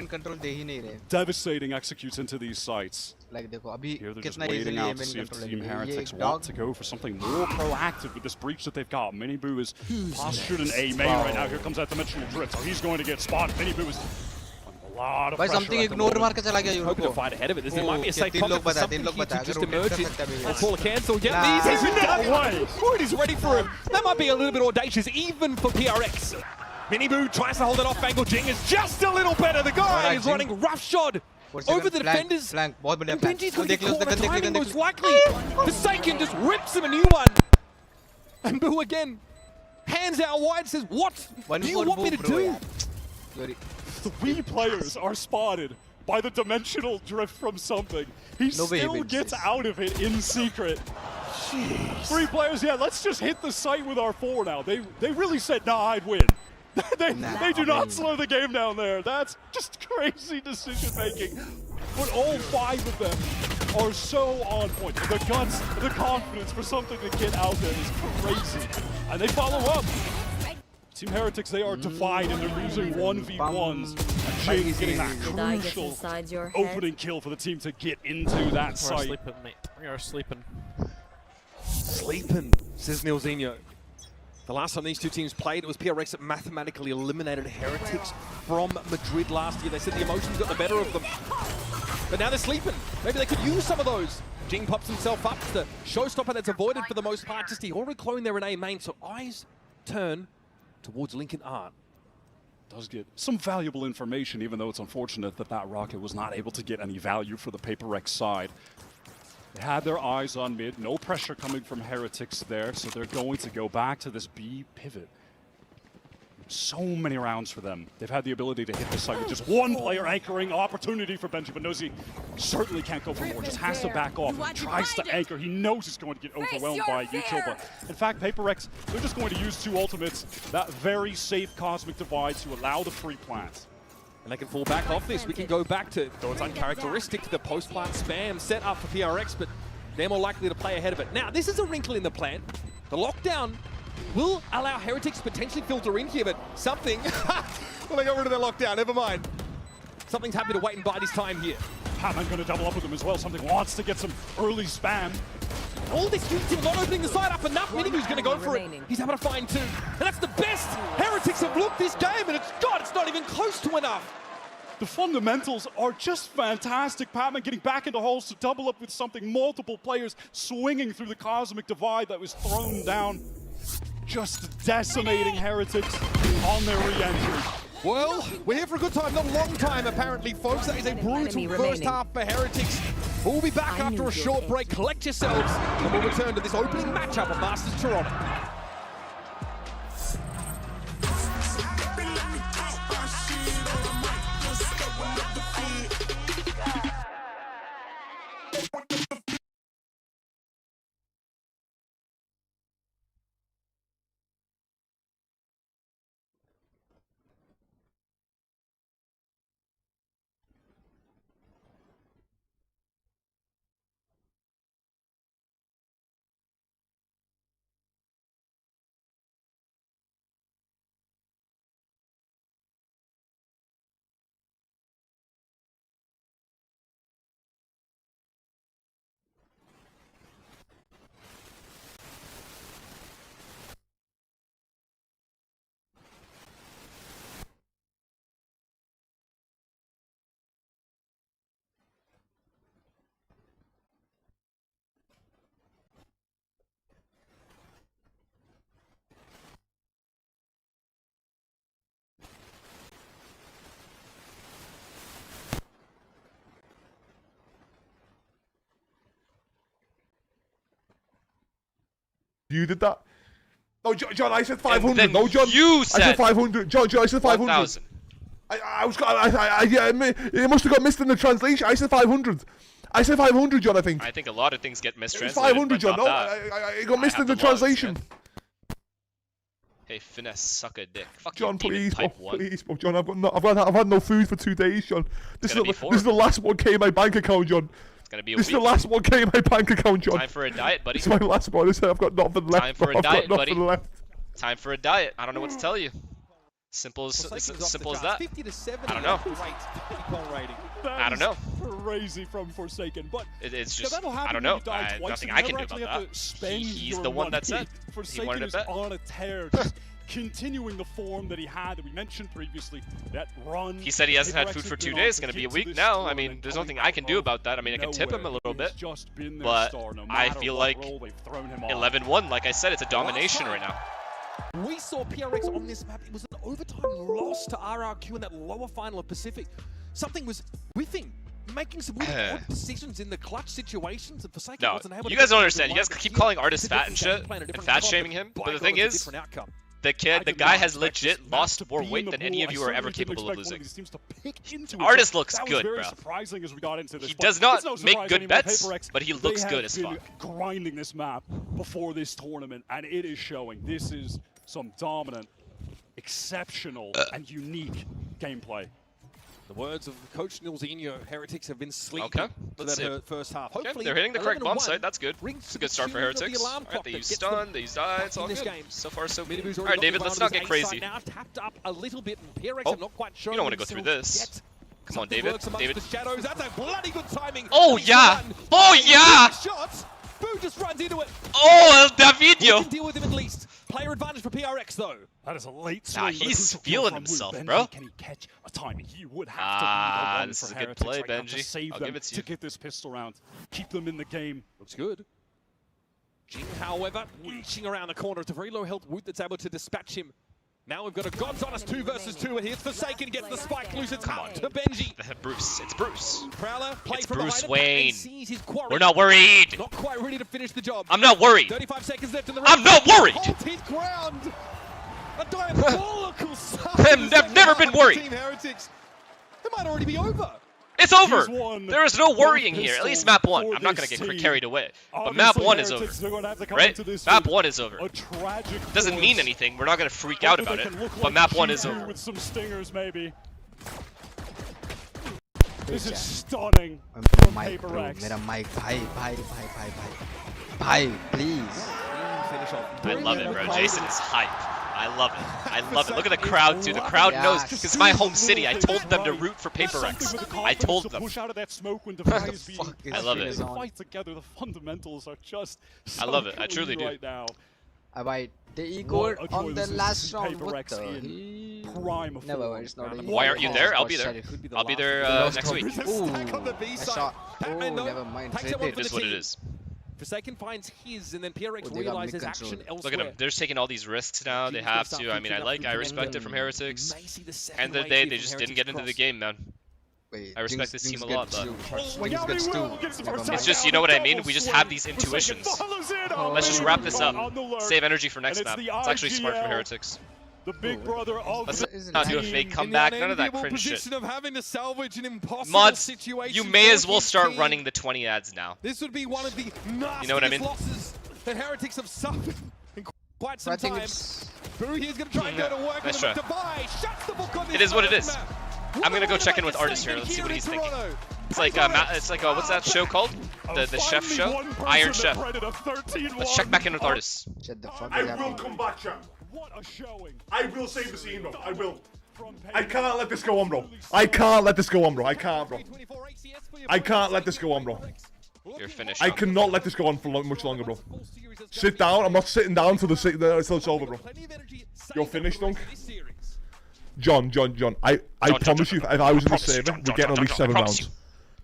Devastating executes into these sites. Here they're just waiting out to see if Team Heretics want to go for something more proactive with this breach that they've got. Miniboo is postured in A main right now. Here comes that dimensional drift, so he's going to get spotted. Miniboo is a lot of pressure something ignore hoping to fight ahead of it. This might be a safe pocket for something here to just emerge in. We'll call a cancel. Yeah, these is ready for him. That might be a little bit audacious, even for PRX. Miniboo tries to hold it off. Bangle Jing is just a little better. The guy is running roughshod over the defenders. And Benji's going to get caught on timing most likely. Forsaken just rips him a new one. And Boo again hands out wide, says, what do you want me to do? 3 players are spotted by the dimensional drift from something. He still gets out of it in secret. Jeez. 3 players, yeah, let's just hit the site with our 4 now. They really said, nah, I'd win. They do not slow the game down there. That's just crazy decision making. But all 5 of them are so on point. The guts, the confidence for something to get out there is crazy. And they follow up. Team Heretics, they are defied and they're losing 1v1s. And Jing getting that crucial opening kill for the team to get into that site. Sleeping, mate. We are sleeping. Sleeping, says Nilzinho. The last time these two teams played, it was PRX that mathematically eliminated Heretics from Madrid last year. They said the emotions got the better of them. But now they're sleeping. Maybe they could use some of those. Jing pops himself up. The showstopper that's avoided for the most part. Just he already cloned their Renee main, so eyes turn towards Lincoln Art. Does get some valuable information, even though it's unfortunate that that rocket was not able to get any value for the PRX side. They had their eyes on mid, no pressure coming from Heretics there, so they're going to go back to this B pivot. So many rounds for them. They've had the ability to hit the site with just 1 player anchoring. Opportunity for Benji, but knows he certainly can't go for more. Just has to back off. He tries to anchor. He knows he's going to get overwhelmed by Yucho, but in fact, PRX, they're just going to use 2 ultimates. That very safe Cosmic Divide to allow the free plant. And they can fall back off this. We can go back to, though it's uncharacteristic, the post-plant spam set up for PRX, but they're more likely to play ahead of it. Now, this is a wrinkle in the plan. The lockdown will allow Heretics to potentially filter in here, but something... well, they got rid of their lockdown, never mind. Something's happy to wait and bide his time here. Patman going to double up with them as well. Something wants to get some early spam. All this huge team not opening the side up enough. Miniboo's going to go for it. He's able to find 2. And that's the best Heretics have looked this game, and it's not even close to enough. The fundamentals are just fantastic. Patman getting back into holes to double up with something. Multiple players swinging through the Cosmic Divide that was thrown down. Just decimating Heretics on their re-entry. Well, we're here for a good time, not a long time apparently, folks. That is a brutal first half for Heretics. We'll be back after a short break. Collect yourselves, and we'll return to this opening matchup of Masters Toronto. You did that. No, John, I said 500. No, John. You said. I said 500. John, I said 500. 1,000. It must have got missed in the translation. I said 500. I said 500, John, I think. I think a lot of things get mistranslated. It's 500, John. but No, not that. it got missed in the translation. Hey, finesse, suck a dick. Fuck John, you, please, type bro, 1. please, bro, John. I've had no food for 2 days, John. This gonna be is 4. the last 1K in my bank account, John. It's gonna be a This week. is the last 1K in my bank account, John. Time for a diet, buddy. It's my last one. I've got nothing left. Time for a I've diet, got buddy. nothing left. Time for a diet. I don't know what to tell you. Simple as that. 50 to 70. I don't know. I don't know. Crazy from Forsaken, but It's yeah, just, that'll happen I don't when know. you die twice, Nothing and I you can do never about actually have that. to spend He's your the one that money. said. He Forsaken wanted is to bet. on a tear, just continuing the form that he had that we mentioned previously. That run. He said he hasn't had PRX food for has 2 been days. on It's to going to be get a to week this now. I tournament, mean, there's coming nothing I can do out about that. I mean, I can tip him a little bit. He's just been their But star. No I matter feel what like role they've thrown him on. 11-1, like I said, it's a domination right now. We saw PRX on this map. It was an overtime loss to RRQ in that lower final of Pacific. Something was whiffing, making some really odd decisions in the clutch situations. And Forsaken No, wasn't able to you guys get don't the understand. You guys line. keep calling artists It's a fat and different shit, game plan, a and different fat concept. shaming him. But the Bygones, thing it's a is, different outcome. the guy has legit lost more weight than any of you are ever capable of losing. Artist looks good, bro. Surprising as we got into this, He but does not it's no make surprise good anymore. bets, PRX, but he looks they good have as been fuck. grinding this map before this tournament, and it is showing. This is some dominant, exceptional, and unique gameplay. The words of Coach Nilzinho, Heretics have been sleeping Okay, for let's that see. first half. Okay, Hopefully, they're hitting the correct bomb 11-1 site. That's good. rings It's a to good the start for tune of the Heretics. alarm Alright, clock they that use gets them stun, they use die. It's back all in this good. game. So far, so good. Minibu's All already right, David, got let's the not get advantage on crazy. the A side now, tapped up a little bit, and PRX Oh, have not quite shown you don't want to go through themselves this. yet. Come on, Something David. works amongst David. the shadows. That's a bloody good timing. Oh, He's yeah. run. Oh, yeah. Shots. Boo just runs into it. Oh, El Davidio. We can deal with him at least. Player advantage for PRX though. That is a late swing. Nah, but a he's crucial kill feeling from himself, Benji. bro. Can he catch a timing? He would have to be the one This for is a good Heretics play, right now to Benji. save I'll them give it to to you. get this pistol round, keep them in the game. Looks good. Jing, however, reaching around the corner. It's a very low health Woot that's able to dispatch him. Now we've got a God's Honest 2 versus 2, and here's Forsaken gets the spike loose. It's out to Benji. Bruce, it's Bruce. Prowler, play It's from Bruce behind him, Wayne. and sees his quarry. We're not worried. Not quite ready to finish the job. I'm not worried. 35 seconds left in the I'm not worried. Holds his ground. A diabolical start. I've never been worried. Team Heretics. It might already be over. It's over. There is no worrying here. At least map 1. I'm not going to get carried away. But map 1 is over. Right? Map 1 is over. Doesn't mean anything. We're not going to freak out about it. But map 1 is over. With some stingers, maybe. This is stunning from PRX. मेरा mic, भाई, please. I love it, bro. Jason is hype. I love it. I love it. Look at the crowd, too. The crowd knows. Because it's my home city. I told them to root for PRX. I told them. Push out of that smoke when Defiant is being I love it. They fight together. The fundamentals are just so I love it. I clean truly do. right now. Alright, they equaled on the last round. What PRX the? in prime of Never form. mind, it's not a Why aren't you there? I'll be there. I'll be there next week. Ooh, I shot. Oh, never mind. It is what it is. Forsaken finds his, and then PRX they got realizes mid-control. action elsewhere. Look at them. They're just taking all these risks now. They have to. I mean, I respect it from Heretics. End of the day, they just didn't get into the game, man. I respect this team a lot, but it's just, you know what I mean? We just have these intuitions. Let's just wrap this up. Save energy for next map. It's actually smart from Heretics. The big brother of Let's not do a fake comeback. None of that cringe shit. Of having to salvage an impossible Mods, situation you may as for well his start team. running the 20 ads now. This would be one of the nastiest You know what I mean? losses that Heretics have suffered in quite some I think time. it's... Boo here's going to try and go to work Nice with him. try. Devi shuts the book on this It is what it is. map. I'm gonna go check in with Artist here. Let's see what he's thinking. It's like what's that show called? The chef show? Iron Chef. Let's check back in with Artists. Shut the fuck I up. will come back, champ. What a showing. I will save the scene, bro. I will. I can't let this go on, bro. I can't let this go on, bro. I can't, bro. I can't let this go on, bro. You're finished. I cannot let this go on for much longer, bro. Sit down. I'm not sitting down until it's over, bro. You're finished, Dunk. John. I promise you, if I was in the server, we're getting at least 7 rounds.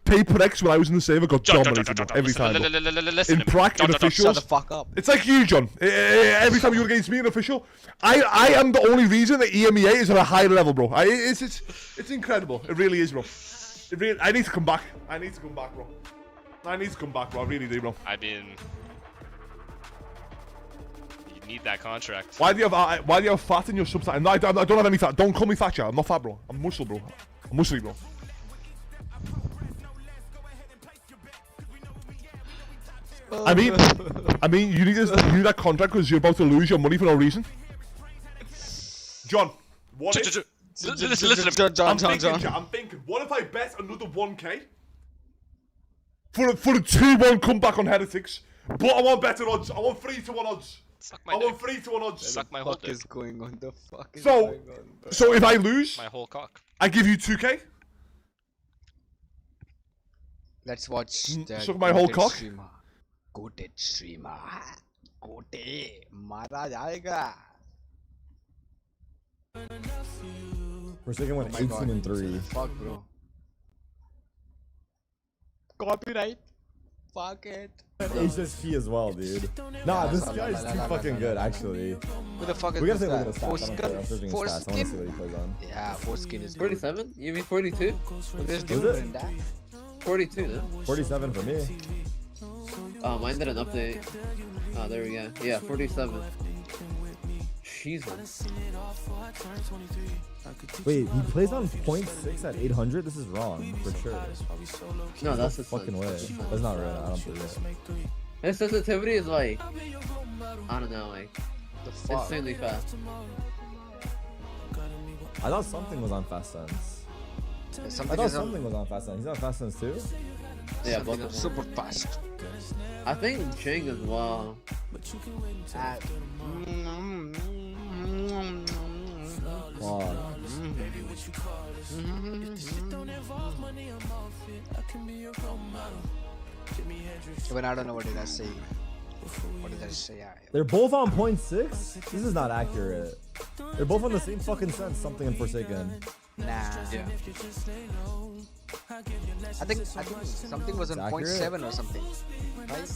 PRX, when I was in the server, got dominated, bro, every time. In prac, in officials, Shut the fuck up. it's like you, John. Every time you're against me in official, I am the only reason that EMEA is at a higher level, bro. It's incredible. It really is, bro. I need to come back. I need to come back, bro. I really do, bro. I mean, need that contract. Why do you have fat in your subtitle? No, I don't have any fat. Don't call me fat, yeah. I'm not fat, bro. I'm muscle, bro. I'm muscly, bro. I mean, you need that contract because you're about to lose your money for no reason. John, what if? Listen, I'm thinking, what if I bet another 1k for a 2-1 comeback on Heretics? But I want better odds. I want 3-1 odds. I want 3-1 odds. Suck my whole dick. What is going on? The fuck is So, going on? so if I lose, My whole cock. I give you 2k. Let's watch the Suck my whole cock. streamer. Goated streamer. Goated. Mara jayega. Forsaken went 18-3. Fuck, bro. Copyright. Fuck it. HSP as well, dude. Nah, this guy's too fucking good, actually. Who the fuck is we gotta this take a look guy? at the stats. I don't care. I'm searching his stats. I wanna see what he plays on. Yeah, foreskin is 47? You mean 42? There's Is different it? in that. 42 then. 47 for me. Oh, mine did an update. Oh, there we go. Yeah, 47. Jesus. Wait, he plays on 0.6 at 800? This is wrong, for sure. No, that's the fucking way. That's not right. I don't believe it. His sensitivity is like, I don't know, like, The fuck? insanely fast. I thought something was on Fast Sense. I Something thought is on something was on Fast Sense. He's on Fast Sense too? Yeah, something both of them. super fast. I think Jing as well. Wow. Even I don't know what did I say. What did I say? Yeah. They're both on 0.6? This is not accurate. They're both on the same fucking sense, something in Forsaken. Nah. Yeah. I think something was on It's accurate. 0.7 or something. Right?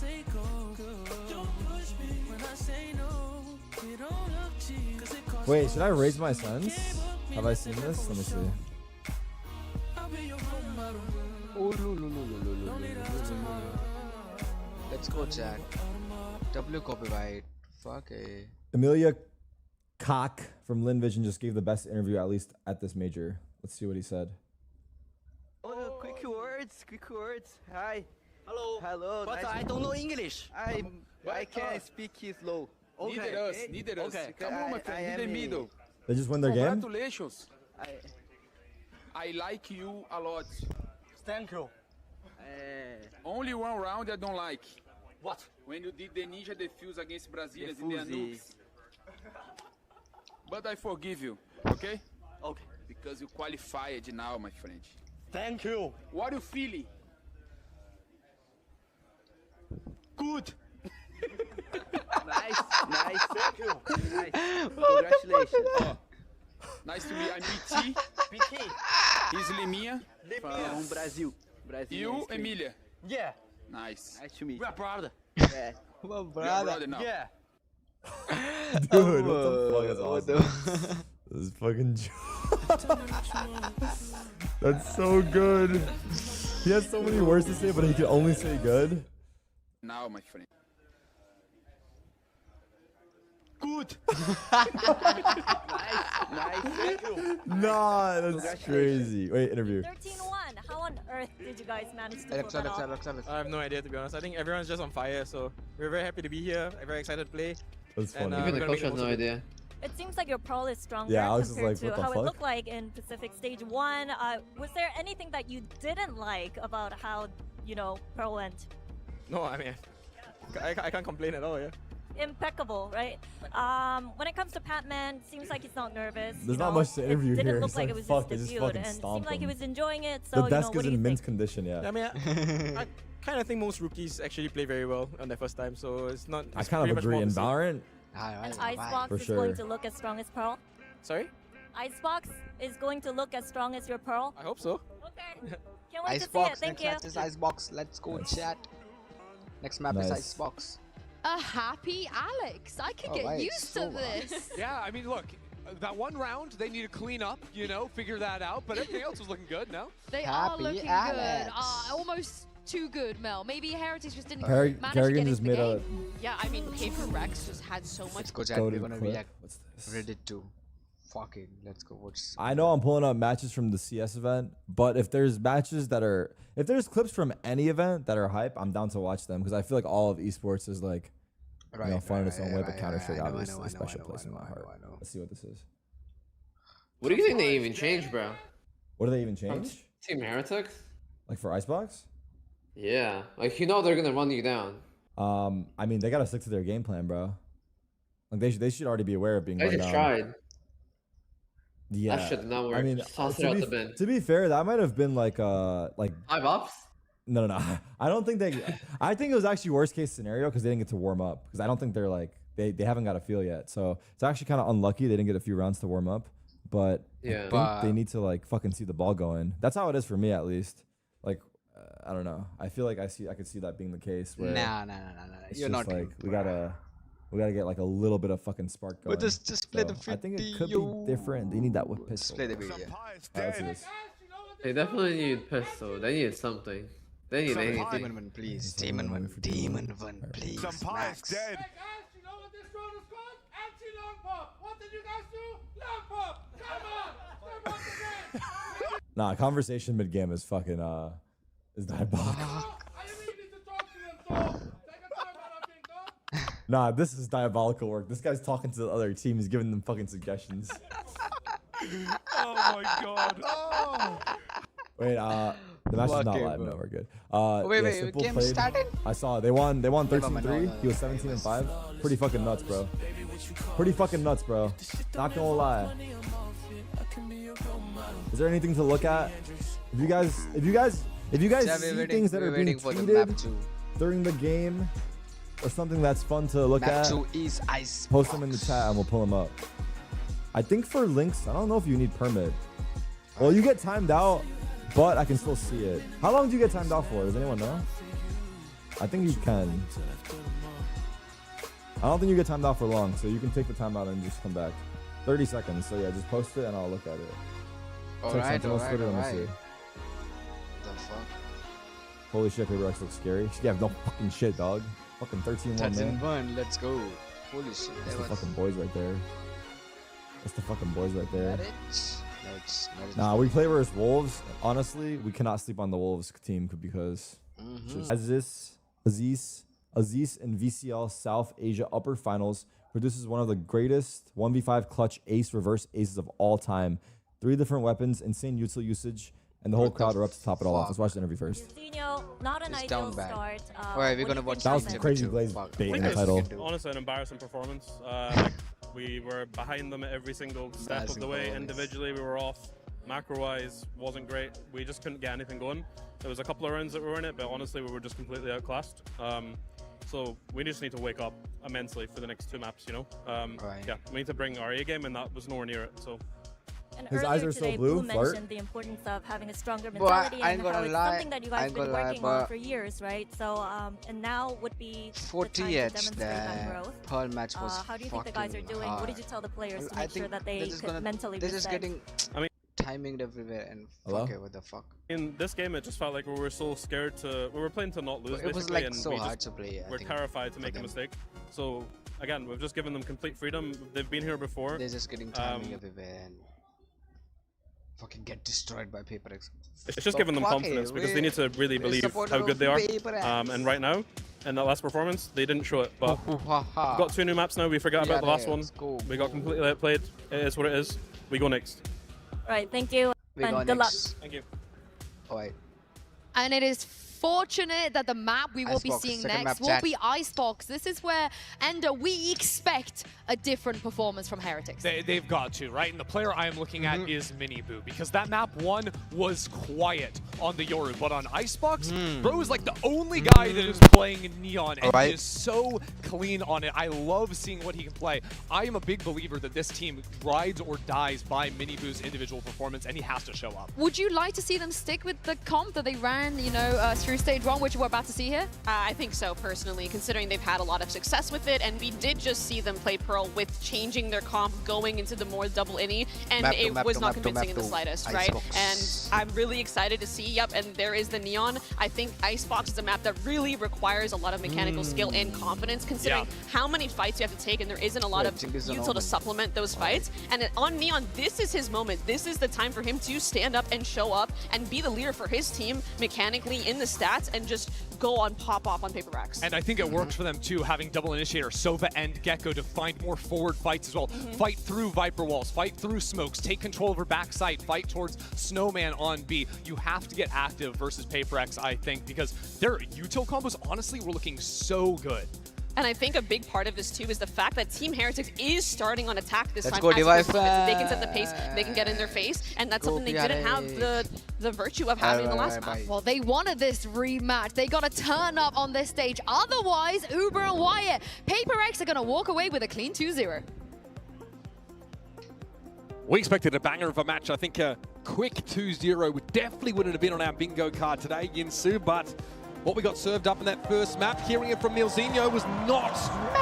Wait, should I raise my sense? Have I seen this? Let me see. Let's go, chat. W copyright. Fuck it. Amelia Cock from Lin Vision just gave the best interview, at least at this major. Let's see what he said. Oh, quick words. Hi. Hello. But I don't know English. I can speak slow. Okay. Neither us. Okay. Come on, my friend. In the middle. They just win their game? Congratulations. I like you a lot. Thank you. Only one round I don't like. What? When you did the ninja defuse against Brazilians in the nukes. But I forgive you, okay? Okay. Because you qualified now, my friend. Thank you. What are you feeling? Good. Nice. Thank you. Nice. Congratulations. Oh. Nice to meet you. I'm BT. BT. He's Liminha. From Brazil. You, Emilia. Yeah. Nice. Nice to meet you. We are brother. Yeah. We are brother now. Yeah. Dude, what the fuck? That's awesome. This is fucking That's so good. He has so many words to say, but he can only say good. Now, my friend. Good. Nice. Thank you. Nah, that's crazy. Wait, interview. 13-1. How on earth did you guys manage to pull that off? I have no idea, to be honest. I think everyone's just on fire, so we're very happy to be here. I'm very excited to play. That's funny. Even the coach has no idea. It seems like your pearl is stronger Yeah, Alex is compared like, to what the how it fuck? looked like in Pacific Stage 1. Was there anything that you didn't like about how, pearl went? No, I mean, I can't complain at all, yeah. Impeccable, right? When it comes to Patman, seems like he's not nervous. There's not much to interview it didn't here. look It's like like, it was fuck, his they just debut, fucking and seemed stomped like he him. was enjoying it. So, The desk what is do you in mint think? condition, yeah. I mean, I kind of think most rookies actually play very well on their first time, so it's not. I it's kind pretty of much agree. more In the same. Valorant, And Icebox For is going sure. to look as strong as Pearl. Sorry? Icebox is going to look as strong as your Pearl. I hope so. Okay. Can't wait Icebox. to see it. Thank Next you. match is Icebox. Let's go, chat. Next map is Nice. Icebox. A happy Alex. I could Oh, get right, used to so this. Yeah, I mean, look, that one round, they need to clean up, figure that out, but everything else was looking good, no? They are Happy looking Alex. good. Almost too good, Mel. Maybe Heretics just didn't Kerrigan manage to get just into the made a game. Yeah, I mean, PRX just had so much. Let's go, chat. goated We're gonna clip. react. What's this? Reddit 2. Fucking. Let's go. What's? I know I'm pulling up matches from the CS event, but if there's matches that are, if there's clips from any event that are hype, I'm down to watch them because I feel like all of esports is like, you know, fun in its own way, but Counter-Strike obviously a special place in my heart. Let's see what this is. What do you think they even changed, bro? What do they even change? Team Heretics? Like for Icebox? Yeah, like you know they're gonna run you down. I mean they gotta stick to their game plan, bro. Like they should already be aware of being. I just tried. Yeah, that should not work. I mean, just toss it out the bin. To be fair, that might have been like 5 ups. No. I don't think they. I think it was actually worst case scenario because they didn't get to warm up because I don't think they're like they haven't got a feel yet. So it's actually kind of unlucky they didn't get a few rounds to warm up. But yeah, I think they need to like fucking see the ball going. That's how it is for me at least. Like I don't know. I feel like I could see that being the case. Where Nah. You're not like we gotta get like a little bit of fucking spark going. But just play the I think it could be different. They need that whip pistol. Play the video. Let's do this. They definitely need pistol. They need something. They need anything. Demon 1, please. Demon 1, please. Max. Dead. You know what this drone is called? Anti-long pop. What did you guys do? Long pop. Come on. Step up again. Nah, conversation mid game is fucking is diabolical. Nah, this is diabolical work. This guy's talking to the other team. He's giving them fucking suggestions. Oh my god. Oh. Wait, the match is not live. No, we're good. Wait, game played. started? I saw it. They won 13-3. He was 17-5. Pretty fucking nuts, bro. Not gonna lie. Is there anything to look at? If you guys see things that are being tweeted during the game or something that's fun to look at, post them in the chat and we'll pull them up. I think for links, I don't know if you need permit. Well, you get timed out, but I can still see it. How long do you get timed out for? Does anyone know? I think you can. I don't think you get timed out for long, so you can take the timeout and just come back. 30 seconds, so yeah, just post it and I'll look at it. Alright. The fuck? Holy shit, PRX looks scary. Yeah, no fucking shit, dog. Fucking 13-1, man. 13-1, let's go. Holy shit. That's the fucking boys right there. Nah, we play versus Wolves. Honestly, we cannot sleep on the Wolves team because Aziz in VCL South Asia Upper Finals produces one of the greatest 1v5 clutch ace reverse aces of all time. 3 different weapons, insane util usage, and the whole crowd are up to top it all off. Let's watch the interview first. Not an ideal start. Alright, we're gonna watch that was crazy Blaze bait in the title. Honestly, an embarrassing performance. We were behind them at every single step of the way. Individually, we were off. Macro-wise, wasn't great. We just couldn't get anything going. There was a couple of rounds that we were in it, but honestly, we were just completely outclassed. So we just need to wake up immensely for the next 2 maps, you know? Yeah, we need to bring our A game, and that was nowhere near it, so. And his eyes are so blue. Mentioned the importance of having a stronger mentality and how it's something that you guys have been working on for years, right? So, and now would be 40 the time to demonstrate that the growth. Pearl match was how do you think the guys are doing? What did you tell the players to make sure that they could mentally They're just getting timing everywhere and fuck it, what the fuck? In this game, it just felt like we were so scared to. We were playing to not lose. It was basically, like and so we hard to play. We're terrified to make a mistake. So again, we've just given them complete freedom. They've been here before. They're just getting timing everywhere and fucking get destroyed by PRX. It's just giving them confidence because they need to really believe how good they are. And right now, in that last performance, they didn't show it. But we've got 2 new maps now. We forgot about the last one. We got completely outplayed. It is what it is. We go next. Right, thank you. And good luck. Thank you. Alright. And it is fortunate that the map we will be seeing next will be Icebox. This is where, Ender, we expect a different performance from Heretics. They've got to, right? And the player I am looking at is Miniboo, because that map 1 was quiet on the Yoru, but on Icebox, bro is like the only guy that is playing Neon, and he is so clean on it. I love seeing what he can play. I am a big believer that this team rides or dies by Miniboo's individual performance, and he has to show up. Would you like to see them stick with the comp that they ran, you know, through stage 1, which we're about to see here? I think so, personally, considering they've had a lot of success with it, and we did just see them play Pearl with changing their comp, going into the more double innie, and it was not convincing in the slightest, right? And I'm really excited to see, yep, and there is the Neon. I think Icebox is a map that really requires a lot of mechanical skill and confidence, considering how many fights you have to take, and there isn't a lot of util to supplement those fights. And on Neon, this is his moment. This is the time for him to stand up and show up and be the leader for his team mechanically in the stats and just go on pop off on PRX. And I think it works for them too, having double initiator, Sova and Gecko, to find more forward fights as well. Fight through Viper walls, fight through smokes, take control over backside, fight towards Snowman on B. You have to get active versus PRX, I think, because their util combos honestly were looking so good. And I think a big part of this too is the fact that Team Heretics is starting on attack this time. Go, They can set the pace, they can get in their face, and that's something they didn't have the virtue of having in the last map. Well, they wanted this rematch. They got to turn up on this stage. Otherwise, Uber and Wyatt, PRX are going to walk away with a clean 2-0. We expected a banger of a match. I think a quick 2-0 definitely wouldn't have been on our bingo card today, Yinsu, but what we got served up in that first map, hearing it from Nilzinho, was not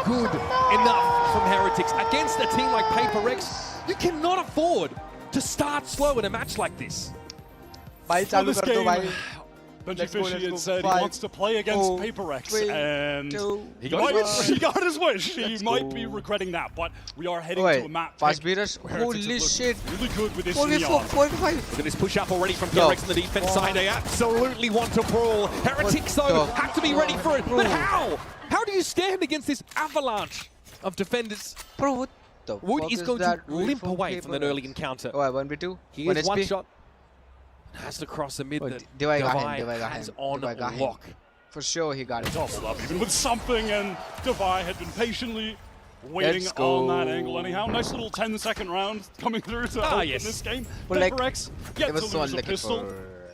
good enough from Heretics. Against a team like PRX, you cannot afford to start slow in a match like this. For this game, Benji said he wants to play against PRX, and he got his wish. He might be regretting that, but we are heading to a map. Fast beaters. Holy shit. Really good with this Neon. Look at this push up already from PRX on the defense side. They absolutely want to brawl. Heretics, though, have to be ready for it. But how? How do you stand against this avalanche of defenders? Bro, what the Wood is going to limp away from an early encounter. Oh, 1v2. He is one shot. Has to cross the mid that Divai has on lock. For sure he got it. Doubled up even with something, and Divai had been patiently waiting on that angle anyhow. Nice little 10-second round coming through to open this game. PRX yet to lose a pistol.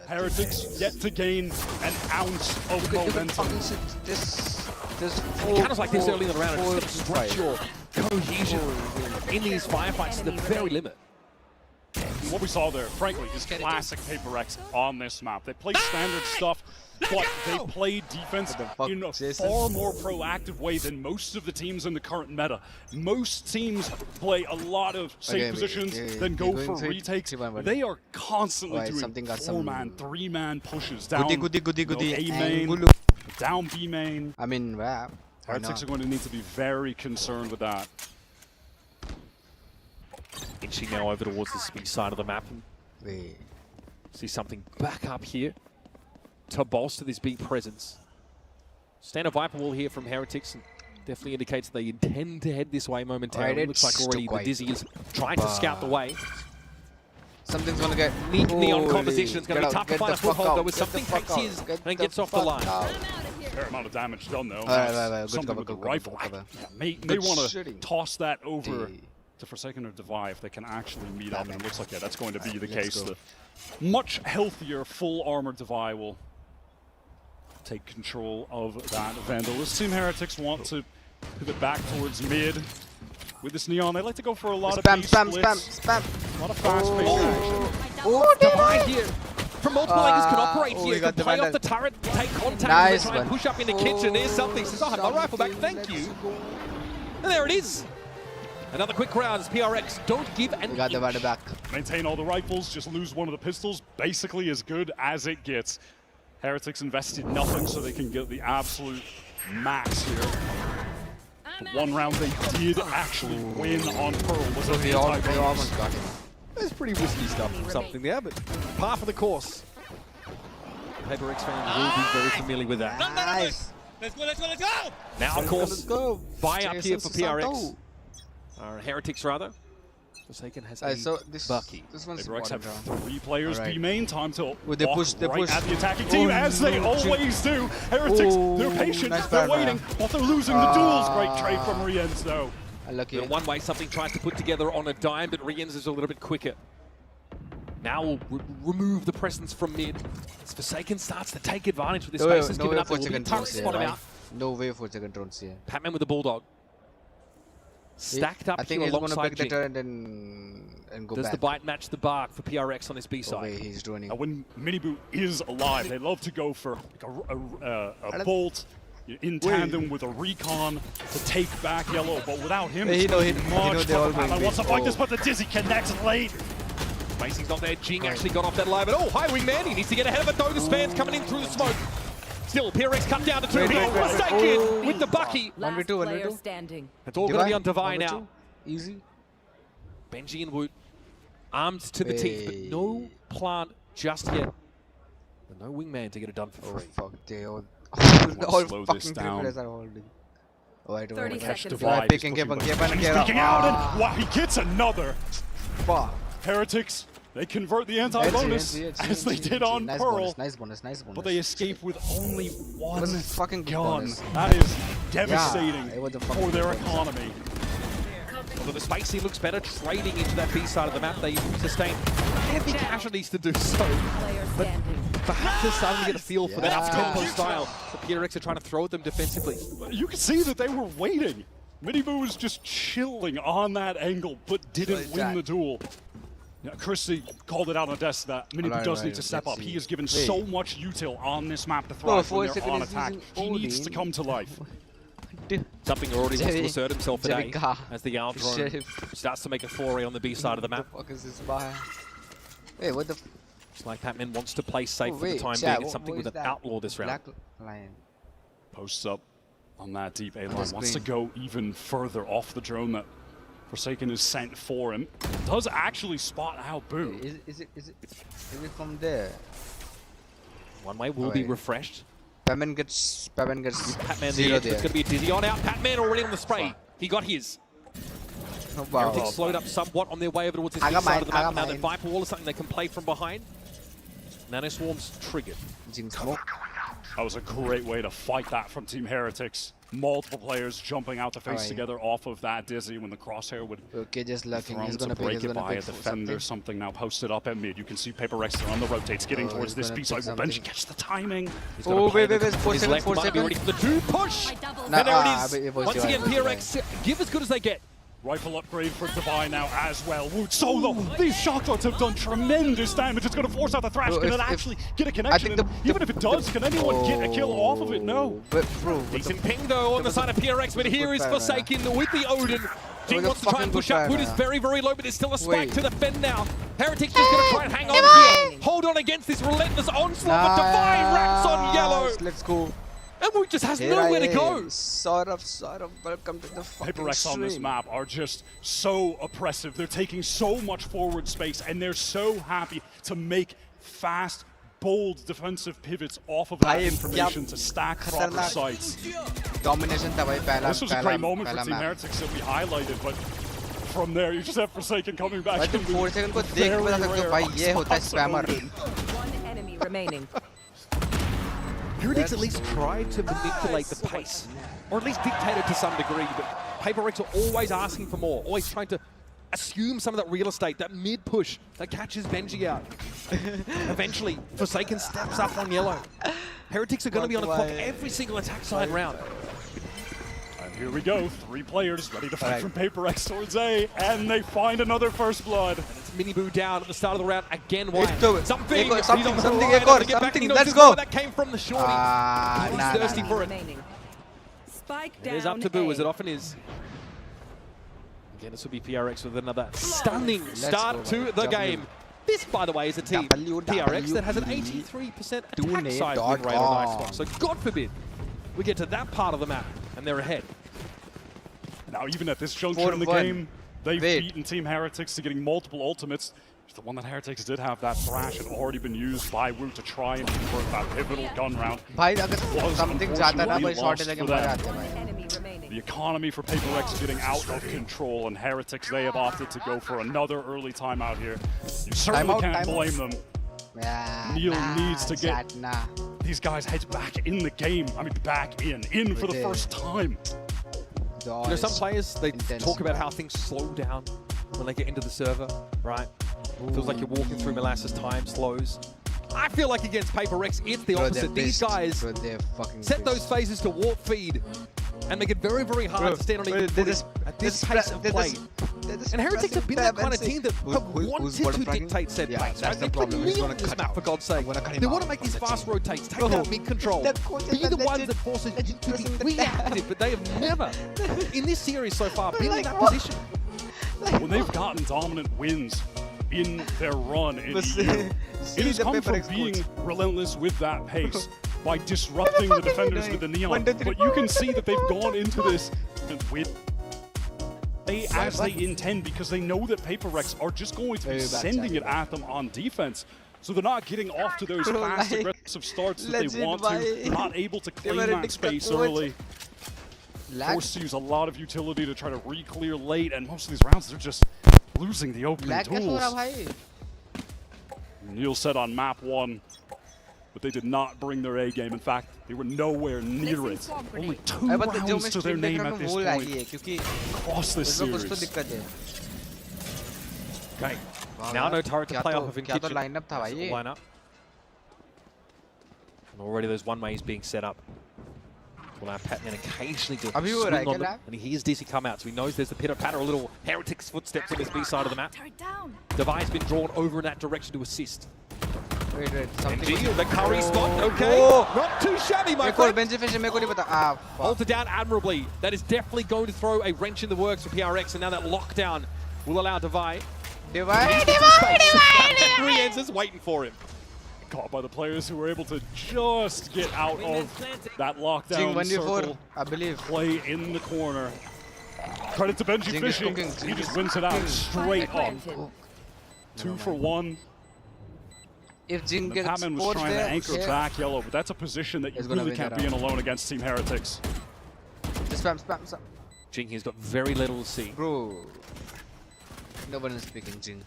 Heretics yet to gain an ounce of momentum. Encounters like this early in the round are just going to stretch your cohesion in these firefights to the very limit. What we saw there, frankly, is classic PRX on this map. They play standard stuff, but they play defense in a far more proactive way than most of the teams in the current meta. Most teams play a lot of safe positions, then go for retakes. They are constantly doing 4-man, 3-man pushes down A main, down B main. I mean, Heretics are going to need to be very concerned with that. Inching now over towards the speed side of the map. See something back up here to bolster this B presence. Standard Viper wall here from Heretics, and definitely indicates they intend to head this way momentarily. Looks like already the Dizzy is trying to scout the way. Something's gonna get Neon composition. It's going to be tough to find a foothold, though, with something takes his and gets off the line. Fair amount of damage done, though. Something with the rifle. May want to toss that over to Forsaken or Divai if they can actually meet up, and it looks like that's going to be the case. The much healthier full armored Divai will take control of that Vandal. This Team Heretics want to pivot back towards mid with this Neon. They like to go for a lot of spam. A lot of fast-paced action. Divai here. From multiple angles can operate here. Can play off the turret, take contact, and try and push up in the kitchen. Here's something. Says, I have my rifle back, thank you. And there it is. Another quick round as PRX don't give an inch. The back. Maintain all the rifles, just lose one of the pistols. Basically as good as it gets. Heretics invested nothing so they can get the absolute max here. But one round they did actually win on Pearl. Was they almost got it. There's pretty risky stuff from something there, but par for the course. PRX fans will be very familiar with that. Nice. Let's go. Now, of course, buy up here for PRX. Heretics, rather. Forsaken has Bucky. This one's PRX have 3 players B main. Time to they push at the attacking team, as they always do. Heretics, they're patient, they're waiting, but they're losing the duels. Great trade from Rienz, though. One way something tries to put together on a dime, but Rienz is a little bit quicker. Now we'll remove the presence from mid. As Forsaken starts to take advantage with this space. Has given up a little bit. Turret spot him out. No way for second drones here. Patman with the Bulldog. stacked up I think here he's gonna alongside pick the Jing. turret and go Does back. the bite match the bark for PRX on his B side? way he's doing it. And when Miniboo is alive, they love to go for like a bolt in tandem with a recon to take back yellow, but without him, He know they all Batman will wants to be- fight this, but the Dizzy connects late. Macey's not there. Jing actually got off that line, but High Wingman, he needs to get ahead of it though. The Span's coming in through the smoke. Still, PRX cut down to 2. Forsaken with the Bucky. 1v2, 1v2. Standing. It's all going to be on Divine 1v2. now. Easy. Benji and Woot, arms to the teeth, but no plant just yet. And no Wingman to get it done for free. Fuck, they all Slow this fucking down. players are holding. Oh, I don't 30 want to seconds catch Divide. picking him And and he's peeking out, and wow, he gets another. Fuck. Heretics, they convert the anti-bonus as they did on nice Pearl, bonus, nice bonus, nice bonus. but they escape with only one was a fucking good gun. bonus. That is devastating it was a fucking for their good bonus. economy. Although the Spacey looks better trading into that B side of the map. They sustain heavy casualties to do so. But perhaps they're starting to get a feel for that up-tempo style. The PRX are trying to throw at them defensively. You could see that they were waiting. Miniboo was just chilling on that angle, but didn't win the duel. Now, Chrissy called it out on the desk that Miniboo does need to step up. He has given so much util on this map to thrive when they're on attack. He needs to come to life. Something already wants to assert himself today as the Owl drone Sheriff. starts to make a foray on the B side of the map. What the fuck is this bar? Hey, what the? It's like Patman wants to play safe for the time being. It's something with an outlaw this round. Black Lion. Posts up on that deep A On line. the Wants to screen. go even further off the drone that Forsaken is sent for him. Does actually spot out Boo. Is it from there? One way will be refreshed. Patman gets Patman 0 It's there. going to be a dizzy on out. Patman already on the spray. He got his. Oh, wow. Heretics slowed up somewhat on their way over towards this I big got side of the mine, I map. got Now that mine. Viper Wall is something they can play from behind. Nano Swarm's triggered. Jing smoke. That was a great way to fight that from Team Heretics. Multiple players jumping out to face Alright. together off of that Dizzy when the crosshair would Okay, just lurking. thrown He's to gonna pick. break He's it gonna by a pick defender. something. Something now posted up at mid. You can see Paper Rex on the rotates, getting Oh, towards he's this gonna B pick side. Will Benji something. catch the timing? He's gonna Oh, play wait, 4 his seconds, left 4 might be ready seconds. for the 2 push. Nah, And there it it is. was Once Divine, again, it was PRX give as good as they get. Rifle upgrade for Divine now as well. Woot solo. These shock darts have done tremendous damage. It's going to force out the Thrash. Bro, Can if- it actually get a I connection? think And even if it does, can anyone get a kill off of it? No. But bro, what Decent ping though on the side of PRX, but here is Forsaken with the Odin. Jing was a wants to try fucking and push good up. try, Wood is man. very, very low, but there's still a spike Wait. to defend now. Heretics just going to try and hang on here. Hold on against this relentless onslaught, but Divine wraps on yellow. Let's go. And Wood just has Here nowhere I to go. am. Sort of. Welcome to the fucking Paper Rex on this stream. map are just so oppressive. They're taking so much forward space, and they're so happy to make fast, bold defensive pivots off of that भाई, information क्या to stack proper खतरनाक sites. Domination था भाई पहला This was a great moment for पहला Team map. Heretics that we highlighted, but from there, you just have Forsaken coming back. भाई तुम in with 4 second को देख के very बता सकते हो rare भाई ये होता है spots spammer. open. One enemy remaining. Heretics at least tried to manipulate the pace, or at least dictate it to some degree, but Paper Rex are always asking for more, always trying to assume some of that real estate, that mid-push that catches Benji out. Eventually, Forsaken steps up on yellow. Heretics are going to be on the clock every single attack side round. And here we go, 3 players ready to fight from Paper X towards A, and they find another first blood. Miniboo down at the start of the round again. Why? Something. Something. He's on the Something. line to get back. He knows Let's this go. where that came from the shorty. He's thirsty for it. Spike It is down up to Boo, A. as it often is. Again, this will be PRX with another stunning start to the game. This, by the way, is a team, PRX, that has an 83% attack side win rate on Icebox. So God forbid we get to that part of the map and they're ahead. Now, even at this juncture in the game, they've beaten Team Heretics to getting multiple ultimates. The one that Heretics did have, that Thrash, had already been used by Woot to try and convert that pivotal gun round. भाई अगर something जाता ना भाई short लगे मजा आते हैं भाई. The economy for Paper Rex is getting out of control, and Heretics, they have opted to go for another early timeout here. You certainly can't blame them. Neil needs to get these guys' heads back in the game. I mean, back in for the first time. You know, some players, they talk about how things slow down when they get into the server, right? Feels like you're walking through molasses, time slows. I feel like against Paper Rex, it's the opposite. These guys set those phases to warp feed, and make it very, very hard to stand on even footing at this pace of play. And Heretics have been that kind of team that have wanted to dictate set plays. That's the They put problem. Neon on this map, for God's sake. They want to make these fast rotates, take out mid-control, be the ones that forces you to be reactive, but they have never, in this series so far, been in that position. When they've gotten dominant wins in their run in EU, it has come from being relentless with that pace by disrupting the defenders with the Neon. But you can see that they've gone into this with as they intend, because they know that PRX are just going to be sending it at them on defense. So they're not getting off to those fast, aggressive starts that they want to. They're not able to claim that space early. Forced to use a lot of utility to try to re-clear late, and most of these rounds they're just losing the opening duels. Neil said on map 1, but they did not bring their A game. In fact, they were nowhere near it. Only 2 rounds to their name at this point across this series. Okay, now no turret to play off of in kitchen. Line up. And already there's one ways being set up. Will allow Patman occasionally to swing on them. And he hears Dizzy come out, so he knows there's the pitter-patter, a little Heretics footsteps on this B side of the map. Devi's been drawn over in that direction to assist. Wait, NG, the curry spot, okay. Not too shabby, my friend. Halted down admirably. That is definitely going to throw a wrench in the works for PRX, and now that lockdown will allow Devi. Rienz is waiting for him. Caught by the players who were able to just get out of that lockdown circle. I believe. Play in the corner. Credit to Benji Fishing. He just wins it out straight up. 2 for 1. If Jing gets Patman was trying to anchor back yellow, but that's a position that you really can't be in alone against Team Heretics. Just spam. Jing has got very little to see. Bro, no one is speaking Jing.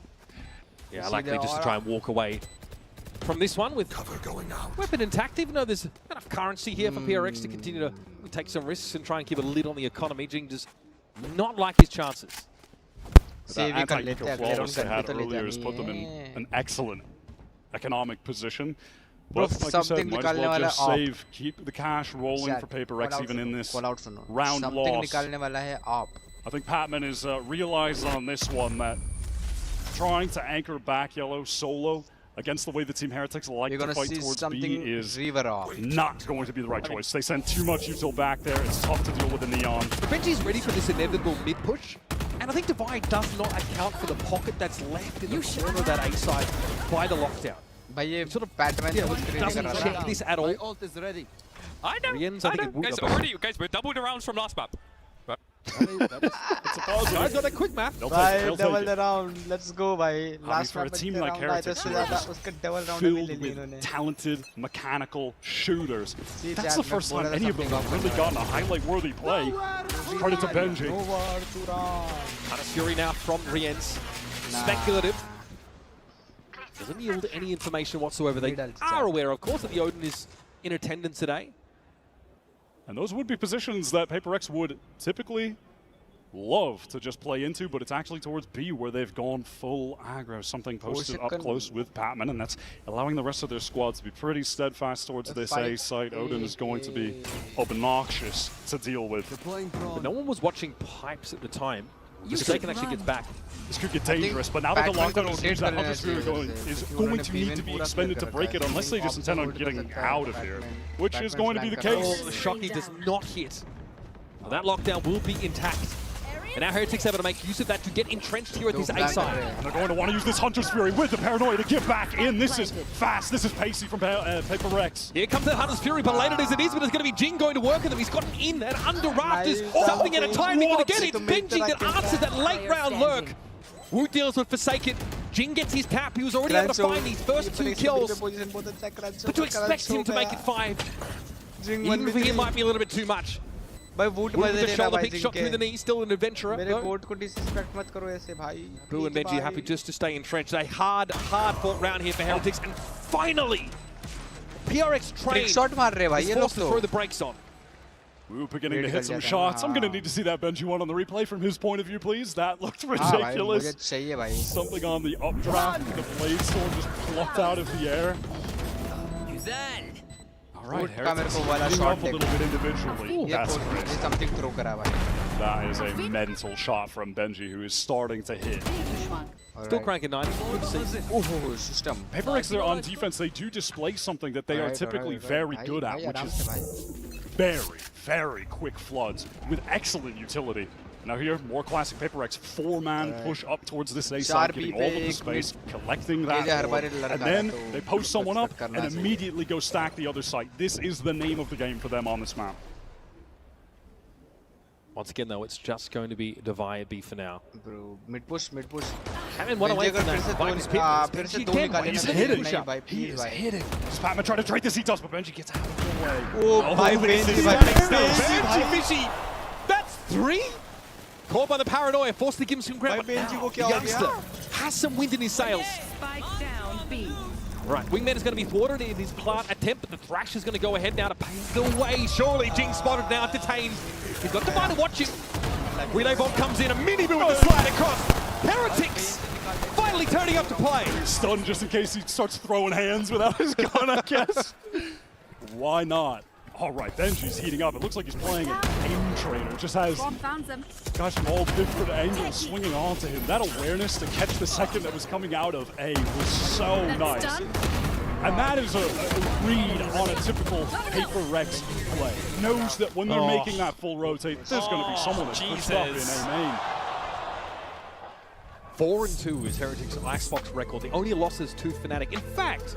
Yeah, likely just to try and walk away from this one with weapon intact, even though there's enough currency here for PRX to continue to take some risks and try and keep a lid on the economy. Jing does not like his chances. That anti-eco flawless they had earlier has put them in an excellent economic position. But like you said, might as well just save, keep the cash rolling for PRX even in this round loss. I think Patman is realized on this one that trying to anchor back yellow solo against the way the Team Heretics like to fight towards B is not going to be the right choice. They send too much util back there. It's tough to deal with the Neon. But Benji's ready for this inevitable mid-push. And I think Divide does not account for the pocket that's left in the corner of that A side by the lockdown. Sort of doesn't check this at all. My ult is ready. I know. Rienz, I know. Guys, we're double the rounds from last map. It's a positive. Guys got a quick map. Double the round. Let's go, bhai. Last for a team like Heretics, filled with talented mechanical shooters. That's the first time any of them have really gotten a highlight-worthy play. Credit to Benji. Fury now from Rienz. Speculative. Doesn't yield any information whatsoever. They are aware, of course, that the Odin is in attendance today. And those would be positions that PRX would typically love to just play into, but it's actually towards B where they've gone full aggro, something posted up close with Patman, and that's allowing the rest of their squad to be pretty steadfast towards this A site. Odin is going to be obnoxious to deal with. But no one was watching pipes at the time. Mistaken actually gets back. This could get dangerous, but now that the lockdown is huge, that Hunter Sphere is going to need to be expended to break it, unless they just intend on getting out of here, which is going to be the case. Oh, Shocky does not hit. Well, that lockdown will be intact. And now Heretics have to make use of that to get entrenched here at this A side. And they're going to want to use this Hunter's Fury with the Paranoia to get back in. This is fast. This is pacey from PRX. Here comes the Hunter's Fury, but later as it is, but it's going to be Jing going to work with him. He's gotten in and under rafters. Something at a time. They're going to get it. It's Benji that answers that late round lurk. Wu deals with Forsaken. Jing gets his cap. He was already able to find these first 2 kills. But to expect him to make it 5, even for him, might be a little bit too much. With the shoulder pick shot through the knee, still an adventurer. Boo and Benji happy just to stay entrenched. A hard fought round here for Heretics, and finally, PRX train is forced to throw the brakes on. Wu beginning to hit some shots. I'm going to need to see that Benji one on the replay from his point of view, please. That looked ridiculous. Something on the updraft, the blade sword just plucked out of the air. All right, का मेरे को वाला Heretics shot off a little bit individually. That's great. ये something throw करा भाई. That is a mental shot from Benji, who is starting to hit. Still cranking 90. Good to see. Oh, system. PRX, they're on defense. They do display something that they are typically very good at, which is very, very quick floods with excellent utility. Now here, more classic PRX, 4-man push up towards this A side, getting all of the space, collecting that orb, and then they post someone up and immediately go stack the other side. This is the name of the game for them on this map. Once again, though, it's just going to be Divide B for now. Bro, mid push. Haven't one away from that. He's hidden. He is hidden. Spatman trying to trade the C-toss, but Benji gets out of the way. Oh, Benji Fishy. That's 3? Caught by the paranoia, forced to give him some ground. But now, the youngster has some wind in his sails. Spike down B. Right, Wingman is going to be thwarted in his plant attempt, but the Thrash is going to go ahead now to pave the way. Surely Jing spotted now, detained. He's got Diviner watching. Relay bomb comes in, a mini-boo with the slide across. Heretics finally turning up to play. Stunned just in case he starts throwing hands without his gun, I guess. Why not? All right, Benji's heating up. It looks like he's playing an aim trainer. Just has guys from all different angles swinging onto him. That awareness to catch the second that was coming out of A was so nice. And that is a read on a typical PRX play. Knows that when they're making that full rotate, there's going to be someone that's pushed up in A main. 4-2 is Heretics' Icebox record. The only losses to Fnatic. In fact,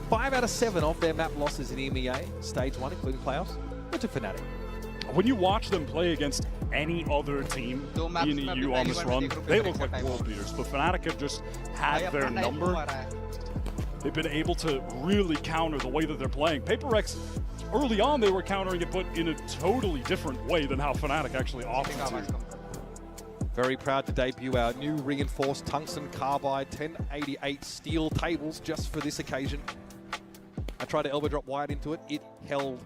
5 out of 7 of their map losses in EMEA, Stage 1, including playoffs, were to Fnatic. When you watch them play against any other team in EU on this run, they look like world beaters. But Fnatic have just had their number. They've been able to really counter the way that they're playing. PRX, early on, they were countering it, but in a totally different way than how Fnatic actually opted to. Very proud to debut our new reinforced tungsten carbide 1088 steel tables just for this occasion. I tried to elbow drop wide into it. It held.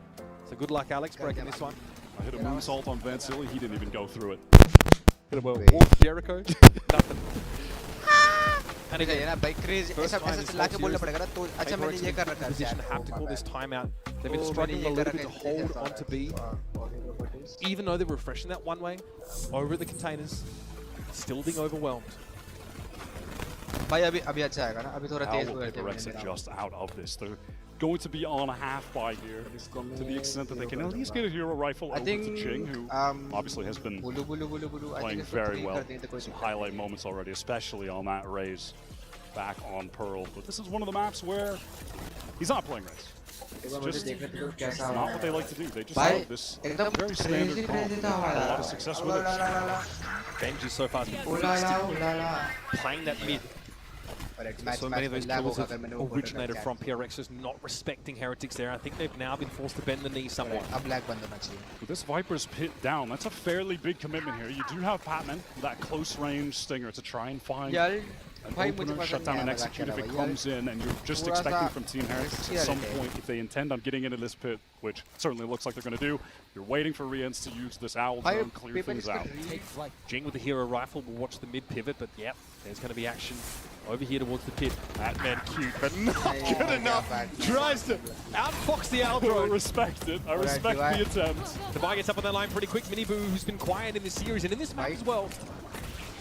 So good luck, Alex, breaking this one. I hit a moonsault on Van Silly. He didn't even go through it. Hit a Wolf Jericho. Nothing. And again, first time this whole series, PRX position to have to call this timeout. They've been struggling a little bit to hold on to B. Even though they're refreshing that one way over at the containers, still being overwhelmed. How PRX are just out of this. They're going to be on a half buy here to the extent that they can at least get a hero rifle over to Jing, who obviously has been playing very well. Some highlight moments already, especially on that raise back on Pearl. But this is one of the maps where he's not playing raise. It's just not what they like to do. They just have this very standard comp. A lot of success with it. Benji so far has been playing that mid. So many of those kills have originated from PRX just not respecting Heretics there. I think they've now been forced to bend the knee somewhat. With this Viper's pit down, that's a fairly big commitment here. You do have Patman, that close range stinger to try and find an opener, shut down and execute if it comes in, and you're just expecting from Team Heretics at some point, if they intend on getting into this pit, which certainly looks like they're going to do, you're waiting for Riens to use this owl drone, clear things out. Jing with the hero rifle will watch the mid pivot, but yep, there's going to be action over here towards the pit. That man cute, but not good enough. Tries to outfox the owl drone. I respect it. I respect the attempt. Divide gets up on that line pretty quick. Miniboo, who's been quiet in this series and in this match as well,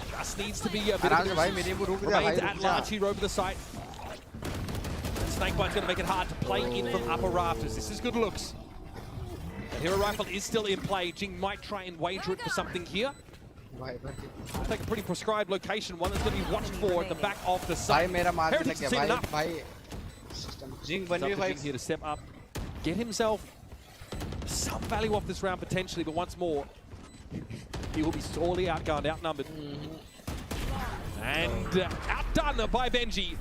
just needs to be a bit of a remains at large here over the site. Snakebite's going to make it hard to play in from upper rafters. This is good looks. The hero rifle is still in play. Jing might try and wager it for something here. Take a pretty prescribed location, one that's going to be watched for at the back of the site. Heretics has seen enough. Jing here to step up, get himself some value off this round potentially, but once more, he will be sorely outgunned, outnumbered. And outdone by Benji.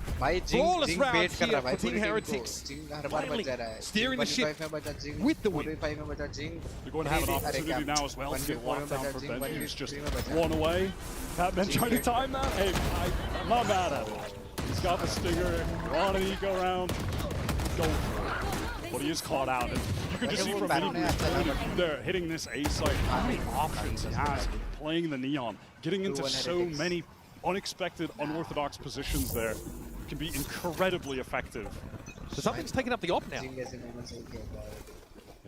Flawless round here for Team Heretics. Finally steering the ship with the win. They're going to have an opportunity now as well to get locked down for Benji, who's just one away. Patman trying to time that. Hey, I'm not mad at it. He's got the stinger. You're on an eco round. Go for it. But he is caught out. And you can just see from Miniboo's point of view there, hitting this A site, how many options he has playing the Neon, getting into so many unexpected, unorthodox positions there can be incredibly effective. So something's taken up the op now.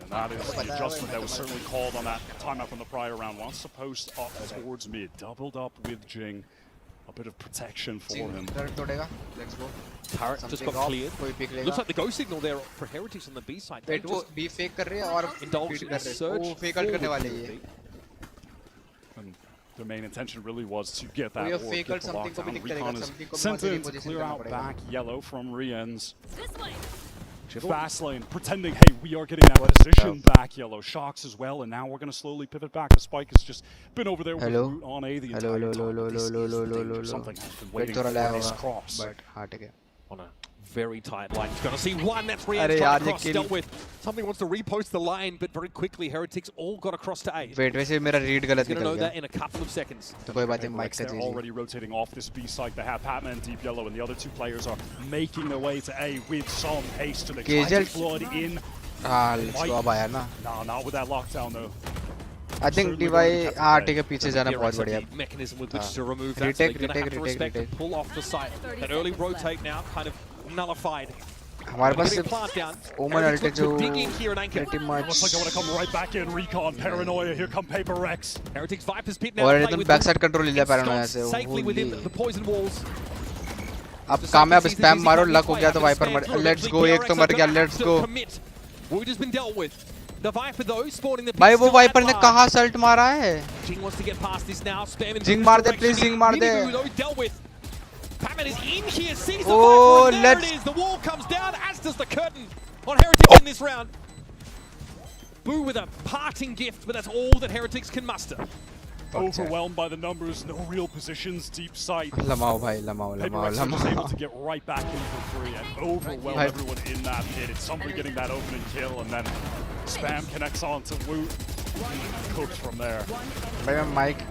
And that is the adjustment that was certainly called on that timeout from the prior round. Wants to post up towards mid, doubled up with Jing. A bit of protection for him. Let's go. Turret just got cleared. Looks like the go signal there for Heretics on the B side. Wait, वो B fake कर रहे हैं और indulge in a surge. वो fake out करने वाले ये. And the main intention really was to get that और fake out something को भी दिख Recon is sent in to clear out back yellow from Rien's. Fast lane, pretending, hey, we are getting that position back yellow. Shocks as well, and now we're going to slowly pivot back. The Spike has just been over there with Root on A the entire time. Something has been waiting for this cross. On a very tight line. He's going to see one. That's Rien's trying to cross, dealt with. Something wants to repost the line, but very quickly, Heretics all got across to A. Wait, वैसे मेरा read गलत He's going to know निकल that गया. in a couple of seconds. तो कोई बात नहीं, Mike का They're already rotating off this B site. They have Patman and Deep Yellow, and the other two players are making their way to A with some haste. And they try to flood in. let's go अब आया ना. No, not with that lockdown though. I think DY ठीक है पीछे जाना बहुत बढ़िया. Mechanism with which to remove that. So they're going to have to respect and pull off the site. That early rotate now kind of nullified. हमारे पास Omen ulti जो pretty much. Looks like they want to come right back in. Recon, Paranoia. Here come PRX. Heretics Viper's pit now. और एकदम backside control ले लिया Paranoia से. Safely within the poison walls. अब कामयाब spam मारो, luck हो गया तो Viper मर. Let's go, एक तो मर गया. Let's go. Wood has been dealt with. The Viper though spawning the. भाई वो Viper ने कहाँ salt मारा है? Jing wants to get past this now. Spamming. Jing मार दे, please Jing मार दे. Dealt with. Patman is in here, sees the Oh, Viper, and there it is. The wall comes down, as does the curtain on Heretics in this round. Boo with a parting gift, but that's all that Heretics can muster. Overwhelmed by the numbers, no real positions, deep sight. लमाओ भाई, लमाओ. PRX able to get right back in for free and overwhelm everyone in that pit. It's somebody getting that opening kill, and then Spam connects on to Woot. Cooked from there. भाई Mike.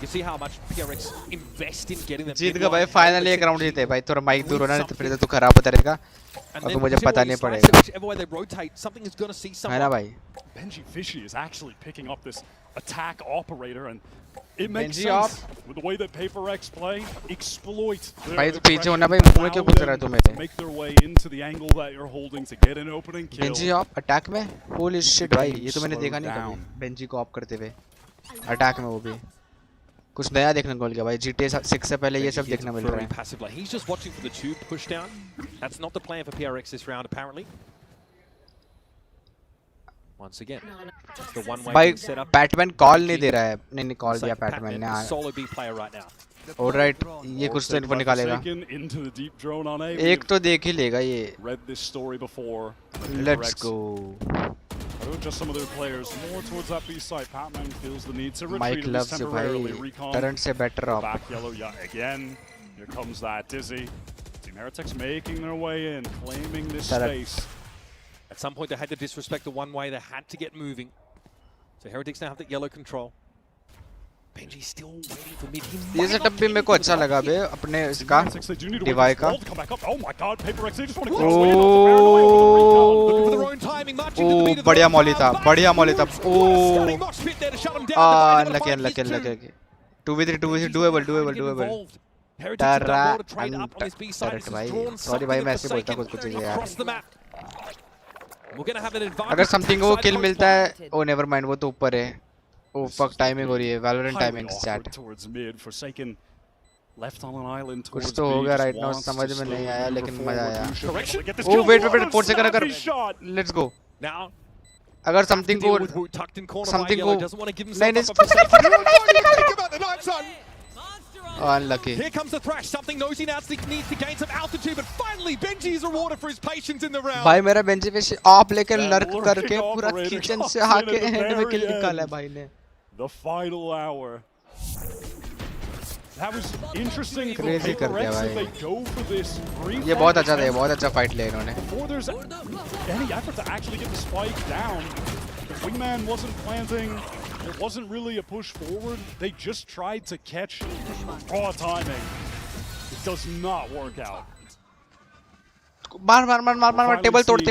You see how much PRX invest in getting them. जीत गए भाई, finally एक round जीते भाई. थोड़ा mic दूर होना, नहीं तो फिर तो तू खराब होता रहेगा और तो मुझे पता नहीं पड़ेगा. है ना भाई? Benji Fishy is actually picking up this attack operator, and it makes sense with the way that PRX play. Exploit भाई तो पीछे होना भाई, मुंह में क्यों घुस रहा है तू मेरे? Make their way into the angle that you're holding to get an opening kill. Benji op attack में? Holy shit भाई, ये तो मैंने देखा नहीं कभी. Benji को op करते हुए attack में वो भी. कुछ नया देखने को मिल गया भाई. GTA 6 से पहले ये सब देखने मिल रहा है. He's just watching for the tube push down. That's not the plan for PRX this round apparently. Once again, that's the one-way भाई setup. Batman कॉल नहीं दे रहा है. नहीं कॉल दिया Batman ने. Solo B player right now. Alright, ये कुछ तो इनको निकालेगा. एक तो देख ही लेगा ये. Let's go. Just some of their players more towards that B side. Patman feels the need to retreat Mike loves temporarily. Recon Current से better off. back yellow yet again. Here comes that Dizzy. Team Heretics making their way in, claiming this space. At some point they had to disrespect the one-way. They had to get moving. So Heretics now have the yellow control. Benji still waiting for mid. ये setup भी मेरे को अच्छा लगा बे अपने इसका डिवाई का. बढ़िया मॉली था, बढ़िया मॉली था. अनलकी. 2v3 doable. Turret भाई. Sorry भाई, मैं ऐसे बोलता कुछ चीजें यार. अगर समथिंग को किल मिलता है, oh never mind, वो तो ऊपर है. Oh fuck, timing हो रही है. Valorant timing chat. कुछ तो हो गया right now, समझ में नहीं आया लेकिन मजा आया. Oh wait, 4 सेकंड अगर. Let's go. अगर समथिंग को नहीं. Unlucky. Here comes the thrash. Something knows he now needs to gain some altitude, but finally Benji is rewarded for his patience in the round. भाई मेरा Benji पे आप लेकर lurk करके पूरा किचन से आके एंड में किल निकाला है भाई ने. The final hour. That was interesting. Crazy कर दिया भाई. They go for this. ये बहुत अच्छा था, बहुत अच्छा फाइट लिया इन्होंने. Before there's any effort to actually get the spike down, the wingman wasn't planting. There wasn't really a push forward. They just tried to catch raw timing. It does not work out. मार table तोड़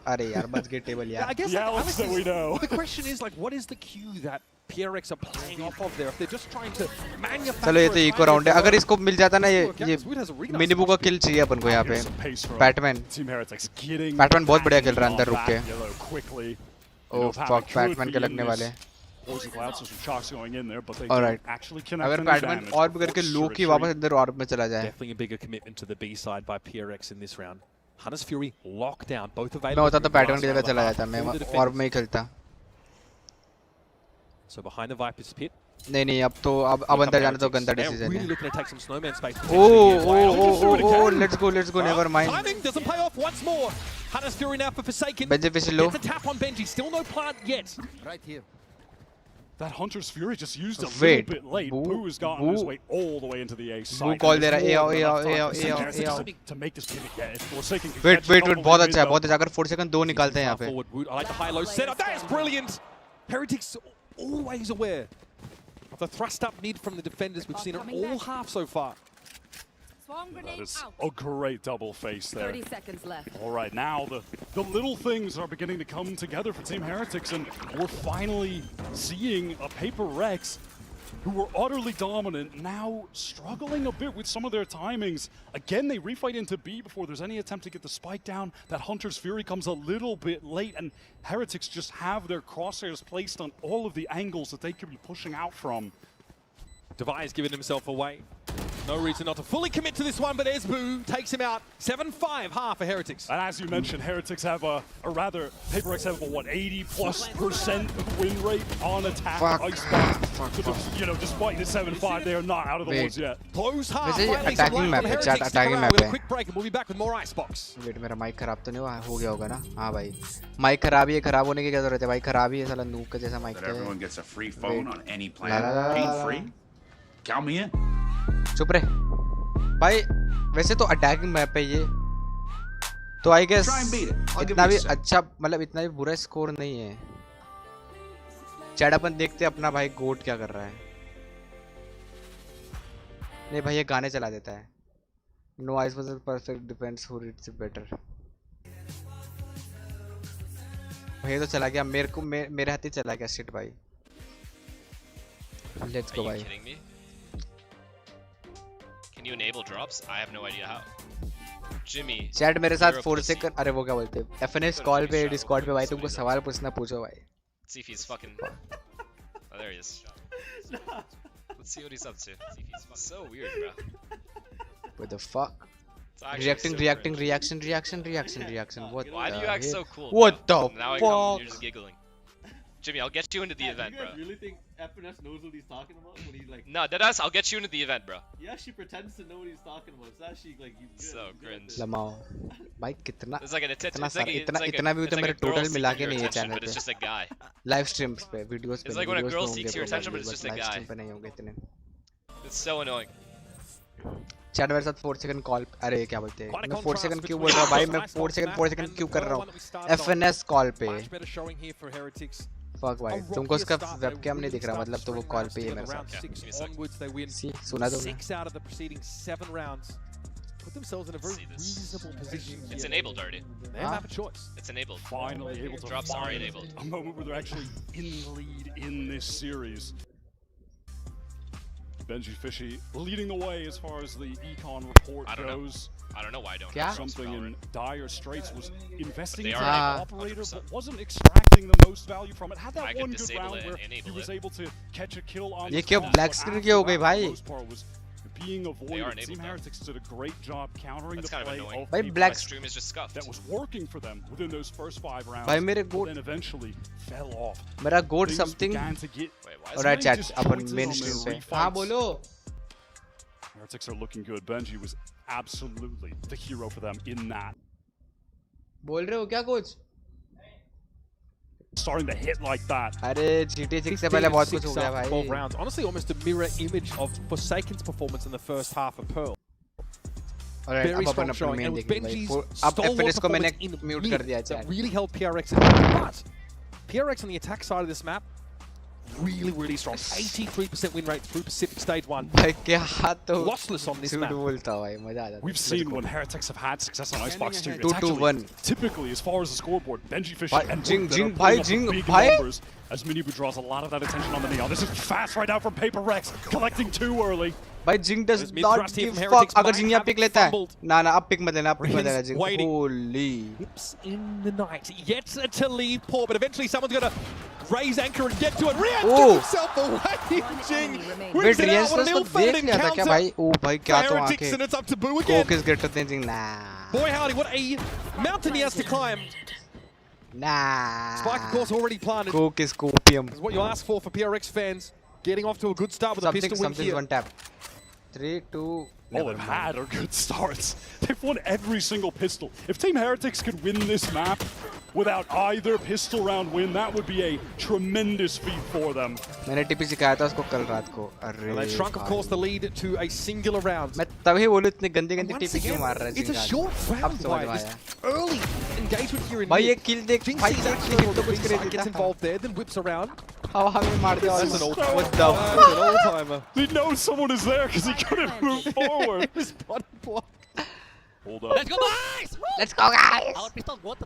अरे यार बच गए table यार I guess the question is like what is the cue that PRX are playing off of there if they're just trying to manufacture चलो ये तो इको राउंड है अगर इसको मिल जाता ना ये मिनीबू का किल चाहिए अपन को यहाँ पे बैटमैन बहुत बढ़िया खेल रहा है अंदर रुक के ओह फक बैटमैन के लगने वाले Alright. अगर बैटमैन और भी करके लो की वापस अंदर ऑर्ब में चला जाए definitely a bigger commitment to the B side by PRX in this round. Hunter's Fury locked down both available. मैं होता तो बैटमैन की जगह चला जाता मैं ऑर्ब में ही खेलता So behind the Viper's pit. नहीं अब तो अब अंदर जाना तो गंदा डिसीजन है Looking to take some snowman space. Oh let's go never mind. Timing doesn't pay off once more. Hunter's Fury now for Forsaken. Benji Fish low. Gets a tap on Benji. Still no plant yet. Right here. That Hunter's Fury just used a little bit late. Boo has gotten his way all the way into the A side. Boo call दे रहा है AO. To make this pivot yet. Forsaken. Wait बहुत अच्छा है अगर 4 second 2 निकालते हैं यहाँ पे. I like the high-low setup. That is brilliant. Heretics always aware of the thrust-up need from the defenders. We've seen it all half so far. That is a great double face there. 30 seconds left. All right, now the little things are beginning to come together for Team Heretics, and we're finally seeing a PRX who were utterly dominant, now struggling a bit with some of their timings. Again, they refight into B before there's any attempt to get the spike down. That Hunter's Fury comes a little bit late, and Heretics just have their crosshairs placed on all of the angles that they could be pushing out from. Devi's giving himself away. No reason not to fully commit to this one, but there's Boo, takes him out. 7-5 half for Heretics. And as you mentioned, Heretics have or rather, PRX have a, 80+% win rate on attack. So despite the 7-5, they are not out of the woods yet. Close half. Attacking map है, chat attacking map है. है. Quick break and we'll be back with more Icebox. Wait, मेरा mic खराब तो नहीं हुआ? हो गया होगा ना? हाँ भाई. Mic खराब ही है, खराब होने की क्या जरूरत है भाई? खराब ही है साला noob का जैसा mic है. Everyone gets a free phone on any plan. Pain free. Count me in. चुप रहे भाई वैसे तो अटैकिंग मैप है ये तो आई गेस इतना भी अच्छा मतलब इतना भी बुरा स्कोर नहीं है चैट अपन देखते अपना भाई गोट क्या कर रहा है नहीं भाई ये गाने चला देता है no ice was perfect depends who reads it better भाई तो चला गया मेरे को मेरे हाथ ही चला गया शिट भाई लेट्स गो भाई Can you enable drops? I have no idea how. Jimmy. Chat मेरे साथ 4 सेकंड अरे वो क्या बोलते हैं एफएनएस कॉल पे डिस्कॉर्ड पे भाई तुमको सवाल पूछना पूछो भाई. See if he's fucking. Oh, there he is. Let's see what he's up to. So weird, bro. What the fuck? Reacting, reaction. What? Why do you act so cool? What the now fuck? You're just giggling. Jimmy, I'll get you into the event, bro. You really think FNS knows what he's talking about when he's like? No, deadass, I'll get you into the event, bro. Yeah, she pretends to know what he's talking about. It's actually like you. So cringe. लमाओ भाई कितना It's like an इतना भी तो मेरे total मिला के नहीं है चैनल पे. But it's just a guy. Live streams पे वीडियोस पे. It's like when a girl seeks your attention, but it's just a guy. पे नहीं होंगे इतने. It's so annoying. चैट मेरे साथ 4 सेकंड कॉल अरे क्या बोलते हैं मैं 4 सेकंड क्यों बोल रहा हूँ भाई मैं 4 सेकंड क्यों कर रहा हूँ एफएनएस कॉल पे फक भाई तुमको उसका वेबकैम नहीं दिख रहा मतलब तो वो कॉल पे ही है मेरे साथ सुना दो Put themselves in a very reasonable position. It's enabled already. They have a choice. It's enabled. Finally able to drops are enabled. A moment where they're actually in the lead in this series. Benji Fishy leading the way as far as the econ report goes. I don't know why I don't. Something in dire straits was investing in the operator, but wasn't extracting the most value from it. Had that one good round where he was able to catch a kill on. ये क्या black screen की हो गई भाई? Being avoided. Team Heretics did a great job countering the play of भाई black stream is just scuffed. That was working for them within those first 5 rounds. भाई मेरे गोट then eventually fell off. मेरा गोट something. Alright chat अपन main stream पे. हाँ बोलो. Heretics are looking good. Benji was absolutely the hero for them in that. बोल रहे हो क्या coach? Starting to hit like that. अरे GTA 6 से पहले बहुत कुछ हो गया भाई. 12 rounds. Honestly, almost a mirror image of Forsaken's performance in the first half of Pearl. Alright, अब अपन अपना main देखेंगे भाई. अब FNS को मैंने mute कर दिया chat. Really helped PRX. But PRX on the attack side of this map, really, really strong. 83% win rate through Pacific Stage 1. Lossless on this map. We've seen when Heretics have had success on Icebox too. It's actually typically, as far as the scoreboard, Benji Fish and Jing big numbers as Minibu draws a lot of that attention on the Neon. This is fast right now from Paper Rex, collecting too early. भाई जिंग does not give fuck अगर जिंग यहाँ pick लेता है ना अब pick मत लेना जिंग holy Whips in the night yet to leave poor but eventually someone's gonna raise anchor and get to it Rian took himself away Jing wait Rian तो देख लिया था क्या भाई ओ भाई क्या तो आंखें and it's up to Boo again Coke is greater than Jing nah boy howdy what a mountain he has to climb nah Spike of course already planted Coke is copium is what you ask for PRX fans getting off to a good start with a pistol win here one tap 3, 2. All they've had are good starts. They've won every single pistol. If Team Heretics could win this map without either pistol round win, that would be a tremendous feat for them. मैंने TP सिखाया था उसको कल रात को. And they shrunk, of course, the lead to a singular round. मैं तभी बोलूँ इतने गंदे टीपी क्यों मार रहा है? It's a short round, boy. Early engagement here in भाई ये kill देख. भाई actually gets involved there, then whips around. हवा में मार दिया. That's an all-timer. What the fuck? That's an all-timer. He knows someone is there because he couldn't move forward. His body block. Hold up. Let's go, guys! Let's go, guys! Our pistol goat.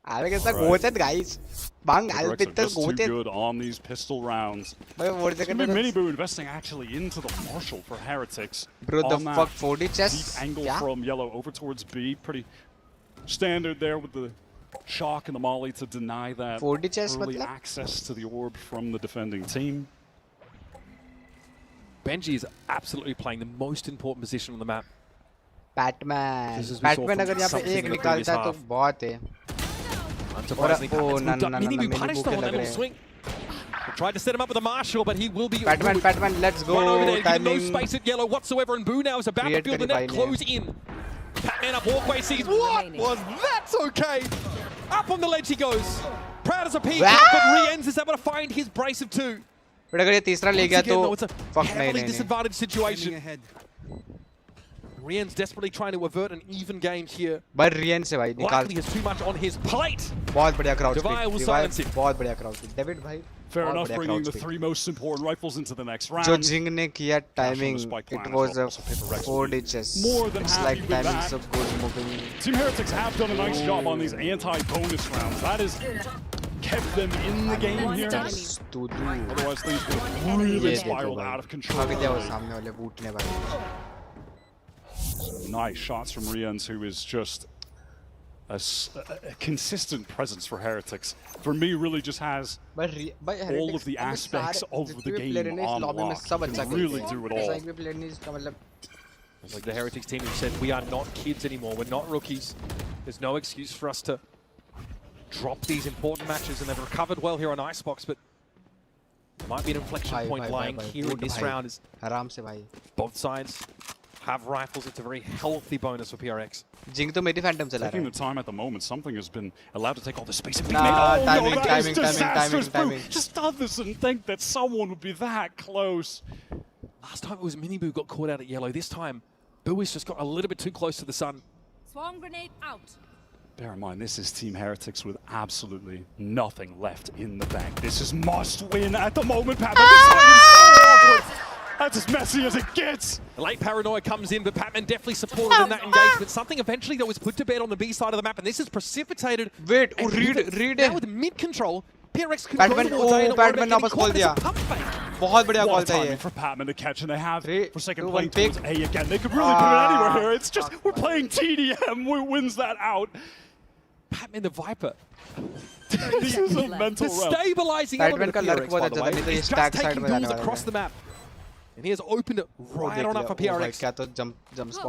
I guess goated, guys. Bang, I'll just too good on these pistol rounds. Minibu investing actually into the Marshall for Heretics. Bro, the fuck 40 chest? Deep angle from Yellow over towards B. Pretty standard there with the shock and the molly to deny that early access to the orb from the defending team. Benji is absolutely playing the most important position on the map. Batman. Batman अगर यहाँ पे एक निकालता है तो बहुत है. Minibu punished them on that little swing. Tried to set him up with a Marshall, but he will be. Batman, let's go. Right over there, no space at Yellow whatsoever, and Boo now is about to feel the net close in. Batman up walkway sees what was that? Okay, up on the ledge he goes. Proud as a pea, but Rienz is able to find his brace of two. But अगर ये तीसरा ले गया तो it's a heavily disadvantaged situation. Rienz desperately trying to avert an even game here. But Rienz से भाई निकाल. Likely has too much on his plate. बहुत बढ़िया crouch pick. Divide will silence him. बहुत बढ़िया crouch pick. David भाई. Fair enough, bringing the three most important rifles into the next round. जो Jing ने किया timing, it was a 4 ditches. More than it's happy like with timing that. so good moving. Team Heretics have done a nice job on these anti-bonus rounds. That has kept them in the game here. Otherwise, things would have really spiraled out of control. Nice shots from Rienz, who is just a consistent presence for Heretics. For me, really just has all of the aspects of the game on lock. Can really do it all. It's like the Heretics team have said, we are not kids anymore. We're not rookies. There's no excuse for us to drop these important matches, and they've recovered well here on Icebox, but there might be an inflection point lying here in this round. As both sides have rifles. It's a very healthy bonus for PRX. Jing to मेरी phantom चला रहा है. Taking the time at the moment, something has been allowed to take all the space. Timing. Just doesn't think that someone would be that close. Last time it was Minibu got caught out at Yellow. This time, Boo has just got a little bit too close to the sun. Swarm grenade out. Bear in mind, this is Team Heretics with absolutely nothing left in the bank. This is must win at the moment, Pat. That's as messy as it gets. The late paranoia comes in, but Patman definitely supported in that engagement. Something eventually that was put to bed on the B side of the map, and this has precipitated. Wait, read now with mid control. PRX can Patman, Patman वापस खोल दिया. बहुत बढ़िया call था ये. For Patman to catch, and they have for second playing towards A again. They could really put it anywhere here. It's just we're playing TDM. Who wins that out? Patman the Viper. This is a mental run. The stabilizing element of PRX, by the way. He's just taking duels across the map. And he has opened it right on up for PRX.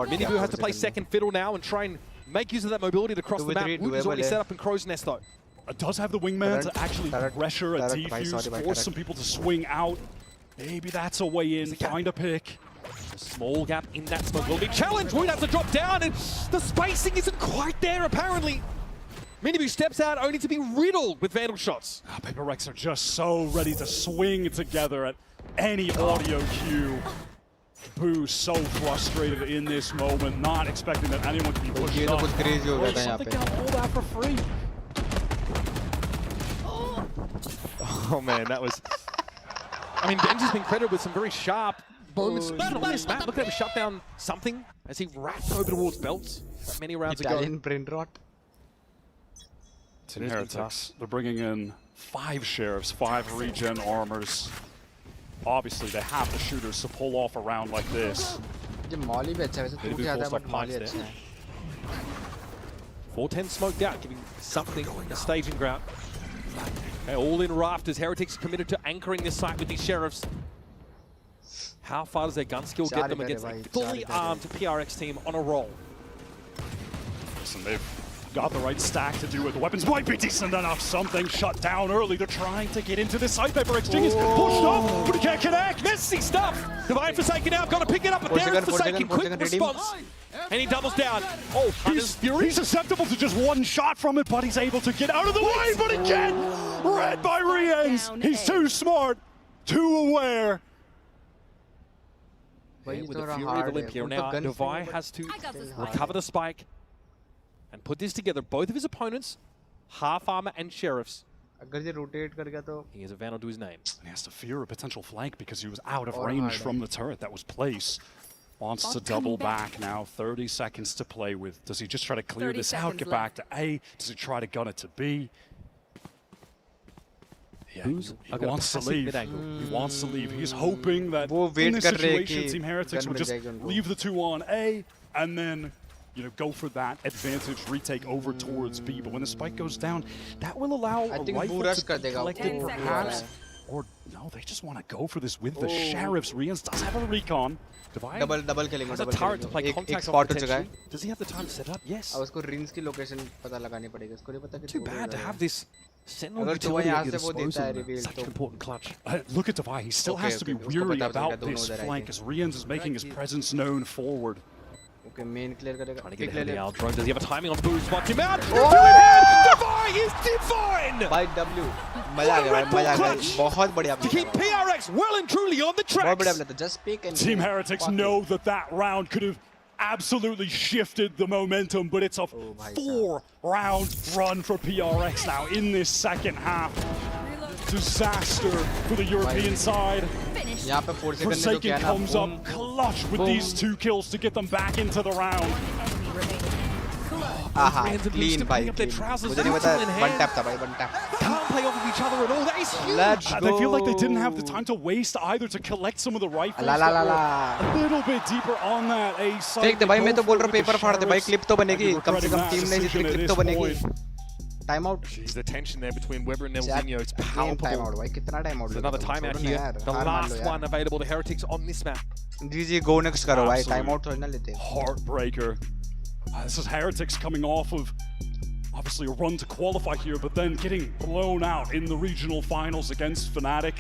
Minibu has to play second fiddle now and try and make use of that mobility to cross the map. Wood is already set up in Crow's Nest though. It does have the wingman to actually pressure a defuse, force some people to swing out. Maybe that's a way in, find a pick. A small gap in that smoke will be challenged. Wood has to drop down and the spacing isn't quite there apparently. Minibu steps out only to be riddled with Vandal shots. Paper Rex are just so ready to swing together at any audio cue. Boo so frustrated in this moment, not expecting that anyone can be pushed up. Something got pulled out for free. Oh man, that was I mean, Benji's been credited with some very sharp moments on this map. Look at him shut down something as he wrapped over towards belts many rounds Italian ago. brain rot. Team Heretics, they're bringing in 5 sheriffs, 5 regen armors. Obviously, they have the shooters to pull off a round like this. ये Molly भी अच्छा है वैसे टूट जाता है but Molly अच्छा है 410 smoked out, giving something a staging ground. Okay, all in rafters. Heretics committed to anchoring this site with these sheriffs. How far does their gun skill get them against a fully armed PRX team on a roll? Listen, they've got the right stack to do it. The weapons might be decent enough. Something shut down early. They're trying to get into this site. PRX Jing is pushed off, but he can't connect. Messy stuff. Divine Forsaken now, got to pick it up, but there is Forsaken. Quick response. And he doubles down. Oh, he's susceptible to just one shot from it, but he's able to get out of the way. But again, read by Riens. He's too smart, too aware. With the fury of Olympia now, Devi has to recover the spike and put this together. Both of his opponents, half armor and sheriffs. He has a Vandal to his name. He has to fear a potential flank because he was out of range from the turret that was placed. Wants to double back now. 30 seconds to play with. Does he just try to clear this out, get back to A? Does he try to gun it to B? Yeah, he wants to leave. He wants to leave. He's hoping that in this situation, Team Heretics would just leave the 2 on A and then, you know, go for that advantage retake over towards B. But when the spike goes down, that will allow a rifle to be collected perhaps. Or no, they just want to go for this with the sheriffs. Riens does have a recon. double killing has a turret to play contact on potentially. Does he have the time to set up? Yes. अब उसको rinse की location पता लगानी पड़ेगी. उसको नहीं पता कि too bad to have this Sentinel utility at your disposal. Such an important clutch. Look at Devi. He still has to be weary about this flank as Riens is making his presence known forward. Okay, main clear करेगा. Trying to get ahead of the Al drone. Does he have a timing on Boo? Spot him out. Devi is divine. By W. मजा आ गया, मजा आ गया. बहुत बढ़िया. To keep PRX well and truly on the tracks. बहुत बढ़िया था. Just pick and. Team Heretics know that round could have absolutely shifted the momentum, but it's a 4-round run for PRX now in this second half. Disaster for the European side. Forsaken comes up clutch with these 2 kills to get them back into the round. Clean by clean. मुझे नहीं पता one tap था भाई, one tap. Can't play off of each other at all. That is huge. Let's go. They feel like they didn't have the time to waste either to collect some of the rifles. A little bit deeper on that A side. देख दे भाई, मैं तो बोल रहा हूँ paper फाड़ दे भाई, clip तो बनेगी. कम से कम टीम ने जितनी क्लिप तो बनेगी. Timeout. Jeez, the tension there between Weber and Nelsinho, it's palpable. Timeout भाई, कितना timeout? There's another timeout here. The last one available to Heretics on this map. GG, go next करो भाई, timeout थोड़ी ना लेते. Heartbreaker. This is Heretics coming off of obviously a run to qualify here, but then getting blown out in the regional finals against Fnatic.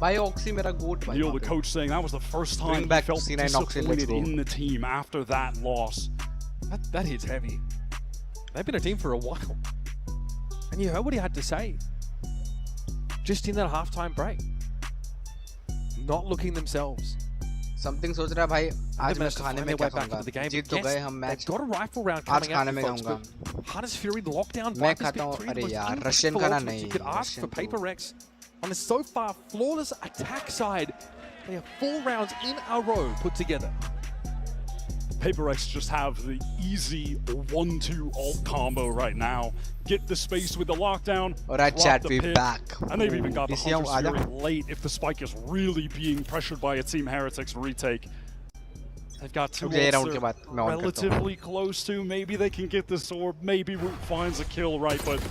By Oxy, mera goat. Neil, the coach, saying that was the first time he felt disappointed in the team after that loss. That hits heavy. They've been a team for a while. And you heard what he had to say. Just in that halftime break. Not looking themselves. Something सोच रहा भाई, आज मैं खाने में क्या खाऊंगा? जीत तो गए हम match. Got a rifle round आज coming खाने में out, खाऊंगा. Hunter's Fury, the lockdown. मैं खाता हूँ. अरे यार, Russian खाना नहीं. You could ask for PRX on the so far flawless attack side. They have 4 rounds in a row put together. PRX just have the easy 1-2 ult combo right now. Get the space with the lockdown. Alright, chat, we're back. And they've even got the Hunter's Fury late if the spike is really being pressured by a Team Heretics retake. They've got 2 ults they're relatively close to. Maybe they can get this orb. Maybe Root finds a kill, right? But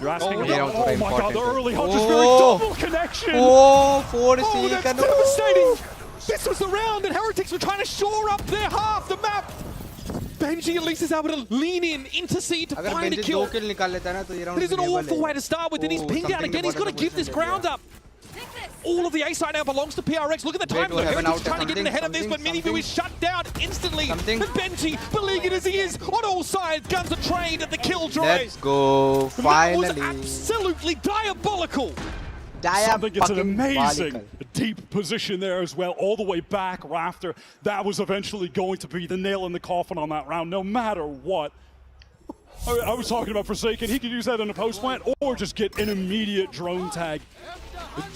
you're asking oh my god, the early Hunter's Fury double connection! Oh, 4 that's devastating! This was the round that Heretics were trying to shore up their half the map. Benji at least is able to lean in, intercede to find a kill. It is an awful way to start with, and he's pinged out again. He's got to give this ground up. All of the A side now belongs to PRX. Look at the time. Heretics trying to get in ahead of this, but Miniview is shut down instantly. And Benji, beleaguered as he is, on all sides, guns are trained at the kill drive. Let's go, finally. That was absolutely diabolical. Something gets an amazing deep position there as well, all the way back rafter. That was eventually going to be the nail in the coffin on that round, no matter what. I was talking about Forsaken. He could use that in a post plant or just get an immediate drone tag.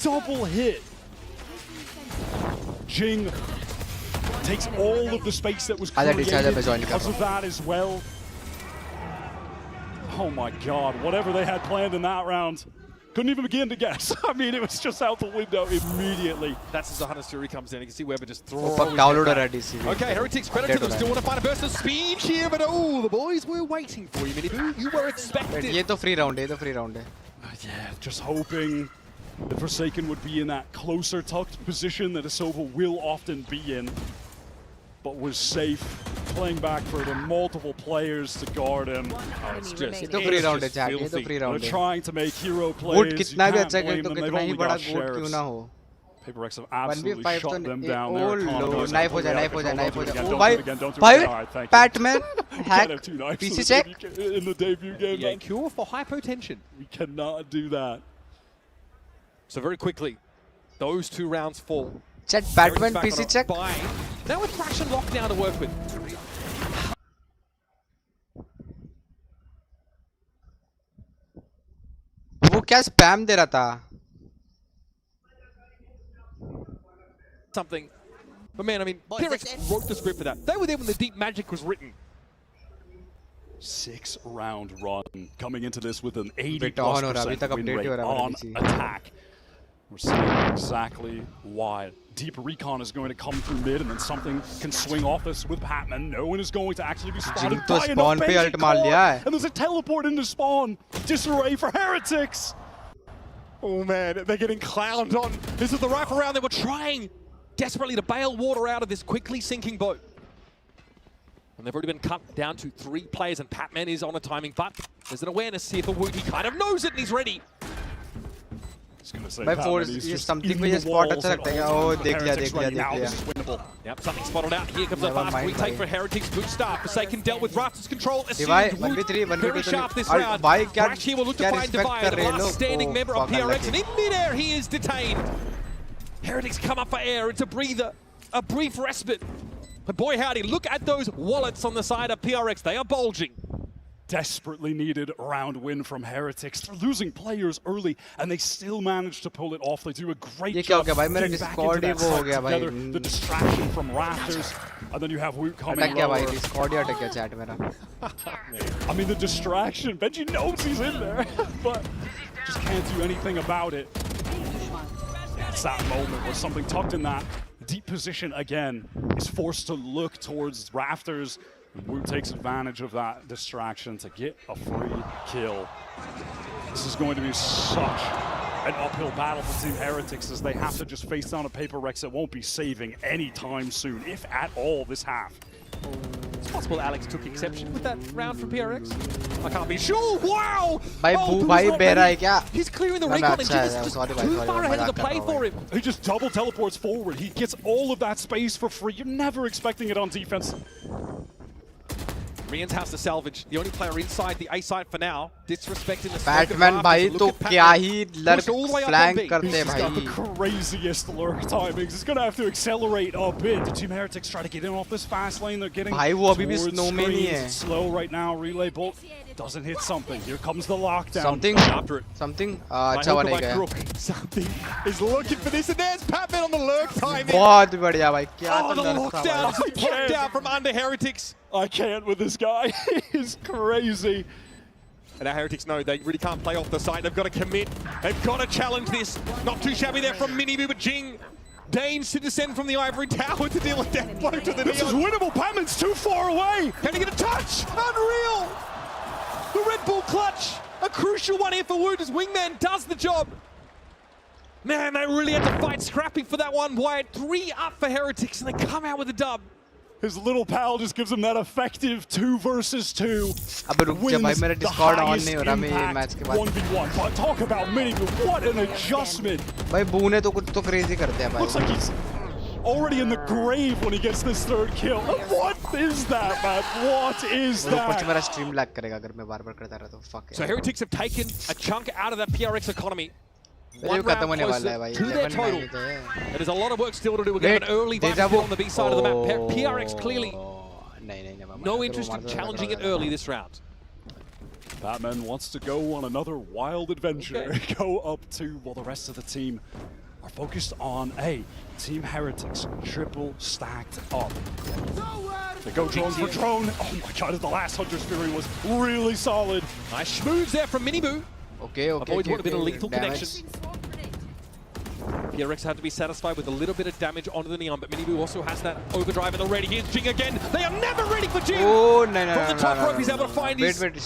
double hit. Jing takes all of the space that was created because of that as well. Oh my god, whatever they had planned in that round. Couldn't even begin to guess. I mean, it was just out the window immediately. That's as the Hunter's Fury comes in. You can see Weber just throwing. Okay, Heretics, credit to them. Still want to find a burst of speed here, but oh, the boys were waiting for you, Miniboo. You were expected. ये तो free round है. Yeah, just hoping the Forsaken would be in that closer tucked position that Asova will often be in, but was safe, playing back for the multiple players to guard him. It's just filthy. They're trying to make hero plays. You can't blame them. They've only got sheriffs. PRX have absolutely shut them down. Knife ho jaye. Don't do it. Batman, hack, PC check. In the debut game. Yeah, cure for hypotension. We cannot do that. So very quickly, those 2 rounds fall. Chat, Batman, PC check. Now with Fraction locked down to work with. वो क्या spam दे रहा था? Something. But man, I mean, PRX wrote the script for that. They were there when the deep magic was written. 6-round run coming into this with an 80+% win rate on attack. We're seeing exactly why. Deep recon is going to come through mid, and then something can swing off this with Patman. No one is going to actually be spotted by enough basic core, and there's a teleport into spawn. Disarray for Heretics. Oh man, they're getting clowned on. This is the rifle round. They were trying desperately to bail water out of this quickly sinking boat. And they've already been cut down to 3 players, and Patman is on a timing, but there's an awareness here for Wood. He kind of knows it, and he's ready. By force, something मुझे spot अच्छा लगता है. Oh, देख लिया. Yep, something spotted out. Here comes a fast retake for Heretics. Good start. Forsaken dealt with Raptor's control. Assumed Wood very sharp this round. Crash here will look to find Divide, the last standing member of PRX, and in midair he is detained. Heretics come up for air. It's a breather, a brief respite. But boy howdy, look at those wallets on the side of PRX. They are bulging. Desperately needed round win from Heretics. They're losing players early, and they still manage to pull it off. They do a great job getting back into that side together. The distraction from Raptors, and then you have Woot coming lower. I mean, the distraction. Benji knows he's in there, but just can't do anything about it. It's that moment where something tucked in that deep position again is forced to look towards Rafters. Woot takes advantage of that distraction to get a free kill. This is going to be such an uphill battle for Team Heretics as they have to just face down a PRX that won't be saving anytime soon, if at all, this half. It's possible Alex took exception with that round from PRX. I can't be sure. Wow! He's clearing the recon and just too far ahead of the play for him. He just double teleports forward. He gets all of that space for free. You're never expecting it on defense. Rian's has to salvage. The only player inside the A site for now. Disrespecting the Batman भाई तो क्या ही lurk flank करते भाई. He's got the craziest lurk timings. He's gonna have to accelerate a bit. The Team Heretics try to get in off this fast lane. They're getting भाई वो अभी भी snowman ही है. Slow right now. Relay bolt doesn't hit something. Here comes the lockdown. Something after it. Something अच्छा बनेगा. Something is looking for this, and there's Patman on the lurk timing. बहुत बढ़िया भाई. क्या the lockdown is popped out from under Heretics. I can't with this guy. He's crazy. And our Heretics know they really can't play off the side. They've got to commit. They've got to challenge this. Not too shabby there from Miniboo, but Jing deigns to descend from the ivory tower to deal a death blow to the This is winnable. Patman's too far away. Can he get a touch? Unreal. The Red Bull clutch. A crucial one here for Woot as Wingman does the job. Man, they really had to fight scrapping for that one. Wyatt 3 up for Heretics, and they come out with a dub. His little pal just gives him that effective 2 versus 2. अब रुक जा भाई मेरा Discord on नहीं हो रहा मैं match के बाद. 1v1. But talk about Miniboo. What an adjustment. भाई बूने तो कुछ तो crazy करते हैं भाई. Looks like he's already in the grave when he gets this 3rd kill. What is that, man? What is that? कुछ मेरा stream lag करेगा अगर मैं बार-बार करता रहा तो fuck. So Heretics have taken a chunk out of that PRX economy. One round closer to their total. There's a lot of work still to do. We're getting an early bump on the B side of the map. PRX clearly no interest in challenging it early this round. Batman wants to go on another wild adventure. Go up to, while the rest of the team are focused on Team Heretics triple stacked up. They go drone for drone. Oh my god, the last Hunter's Fury was really solid. Nice schmooze there from Miniboo. Avoids what a bit of lethal connection. PRX had to be satisfied with a little bit of damage onto the Neon, but Miniboo also has that overdrive, and already here's Jing again. They are never ready for Jing! Oh, no, From the top rope, he's able to find his... Wait,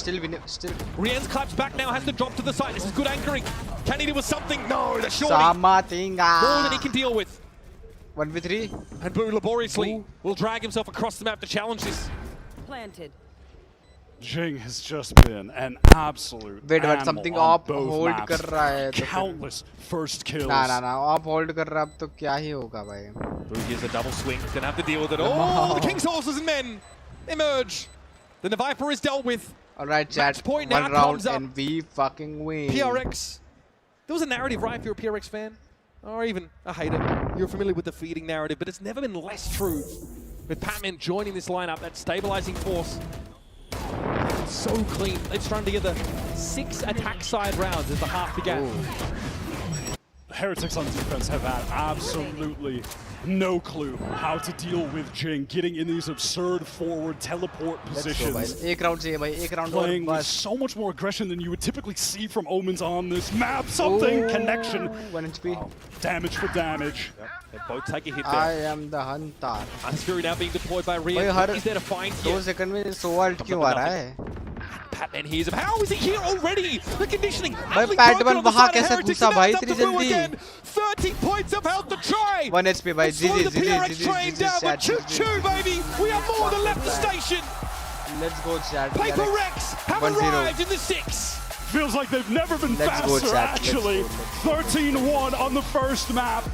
still. Rien's claps back now, has to drop to the side. This is good anchoring. Can he do something? No, the shorty. More than he can deal with. 1v3. And Boo laboriously will drag himself across the map to challenge this. Planted. Jing has just been an absolute Wait, but animal something on आप both hold maps. कर रहा है तो Countless first kills. ना आप hold कर रहा अब तो क्या ही होगा भाई. Boo gives a double swing, he's gonna have to deal with it. Oh, the King's Horses and Men emerge. Then the Viper is dealt with. Alright, chat. Point One now round comes up. and we fucking win. PRX. There was a narrative, right, if you're a PRX fan? Or even a hater. You're familiar with the feeding narrative, but it's never been less true. With Patman joining this lineup, that stabilizing force. So clean. They've strung together 6 attack side rounds as the half began. Heretics on defense have had absolutely no clue how to deal with Jing, getting in these absurd forward teleport positions. Playing with so much more aggression than you would typically see from Omens on this map. Something connection. 1 HP. Damage for damage. They both take a hit there. I am the hunter. Hunter's Fury now being deployed by Rian. He's there to find here. 2 seconds में 100 ult क्यों आ रहा है? Patman hears him. How is he here already? The conditioning. भाई PadMan वहाँ कैसे घुसा भाई इतनी जल्दी? 30 points of health to try. 1 HP भाई. GG. Choo-choo, baby. We have more than left the station. Let's go, chat. PRX have arrived in the 6. Feels like they've never been faster, actually. 13-1 on the first map.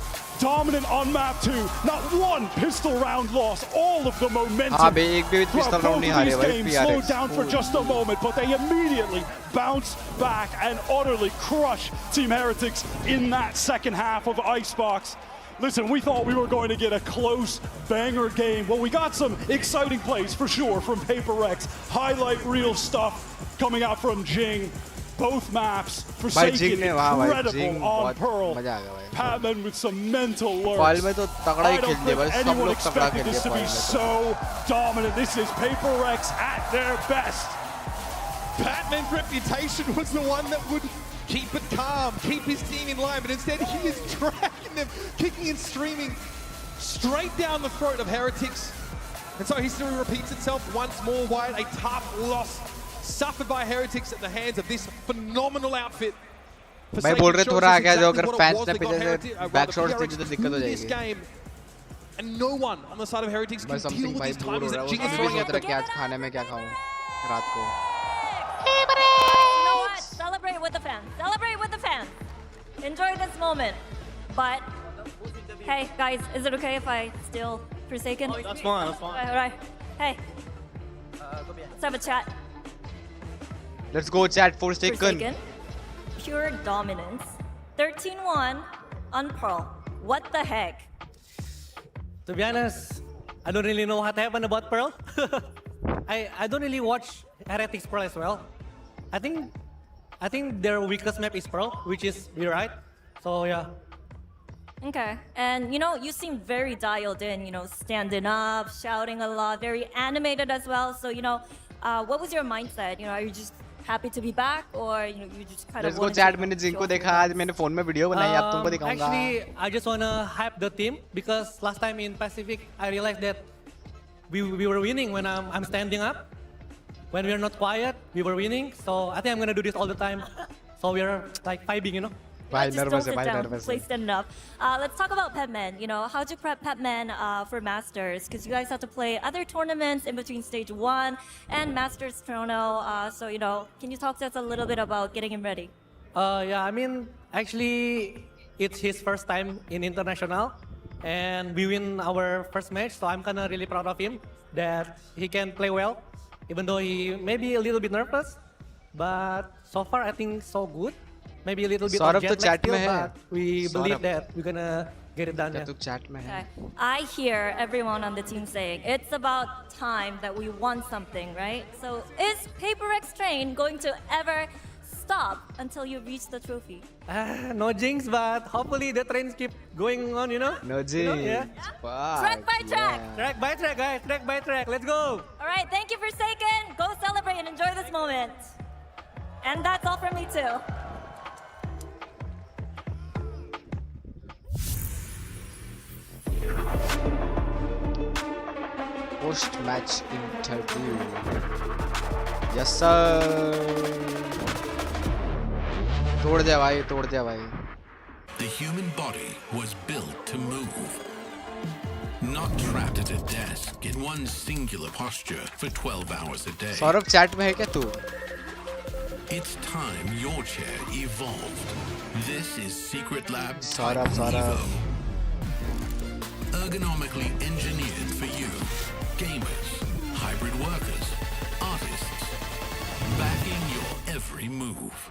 Dominant on map 2. Not one pistol round loss. All of the momentum throughout both of these games slowed down for just a moment, but they immediately bounce back and utterly crush Team Heretics in that second half of Icebox. Listen, we thought we were going to get a close banger game. Well, we got some exciting plays for sure from PRX. Highlight reel stuff coming out from Jing. Both maps, Forsaken, incredible on Pearl. Patman with some mental lurks. I don't think anyone expected this to be so dominant. This is PRX at their best. Patman's reputation was the one that would keep it calm, keep his team in line, but instead he is dragging them, kicking and streaming straight down the throat of Heretics. And so history repeats itself once more. Wyatt, a tough loss suffered by Heretics at the hands of this phenomenal outfit. भाई बोल रहे थोड़ा आगे जो अगर fans ने पीछे से बैक शॉट्स देंगे तो दिक्कत हो जाएगी. And no one on the side of Heretics can deal with these times that Jing is throwing at them. क्या खाने में क्या खाऊं रात को. You know what? Celebrate with the fans. Celebrate with the fans. Enjoy this moment. But hey, guys, is it okay if I steal Forsaken? That's fine. That's fine. All right. Hey, let's have a chat. Let's go, chat. Forsaken. Pure dominance. 13-1 on Pearl. What the heck? To be honest, I don't really know what happened about Pearl. I don't really watch Heretics Pearl as well. I think their weakest map is Pearl, which is right. So yeah. Okay, and you know, you seem very dialed in, you know, standing up, shouting a lot, very animated as well. So, you know, what was your mindset? You know, are you just happy to be back, or you know, you just kind Let's of go, chat. मैंने जिंग को देखा आज मैंने phone में video बनाई अब तुमको दिखाऊंगा. Actually, I just wanna hype the team because last time in Pacific, I realized that we were winning when I'm standing up. When we're not quiet, we were winning. So I think I'm gonna do this all the time. So we're like vibing, you know. Just don't sit down. Please stand up. Let's talk about Patman. You know, how'd you prep Patman for Masters? Because you guys have to play other tournaments in between Stage 1 and Masters Toronto. So, you know, can you talk to us a little bit about getting him ready? Yeah, I mean, actually, it's his first time in international, and we win our first match. So I'm kind of really proud of him that he can play well, even though he may be a little bit nervous. But so far, I think so good. Maybe a little bit of jet lag still, but we believe that we're gonna get it done. क्या Yeah. तू chat में है? Okay. I hear everyone on the team saying it's about time that we won something, right? So is PRX train going to ever stop until you reach the trophy? No jinx, but hopefully the trains keep going on, you know? No You know, yeah. jinx. Track by track. Track by track, guys. Track by track. Let's go. All right, thank you, Forsaken. Go celebrate and enjoy this moment. And that's all from me too. Post-match interview. Yes, sir. तोड़ दिया भाई, तोड़ दिया भाई. The human body was built to move. Not trapped at a desk in one singular posture for 12 hours a day. Saurabh chat में है क्या तू? It's time your chair evolved. This is Secret Lab Saurabh, Saurabh. Ergonomically engineered for you, gamers, hybrid workers, artists, backing your every move.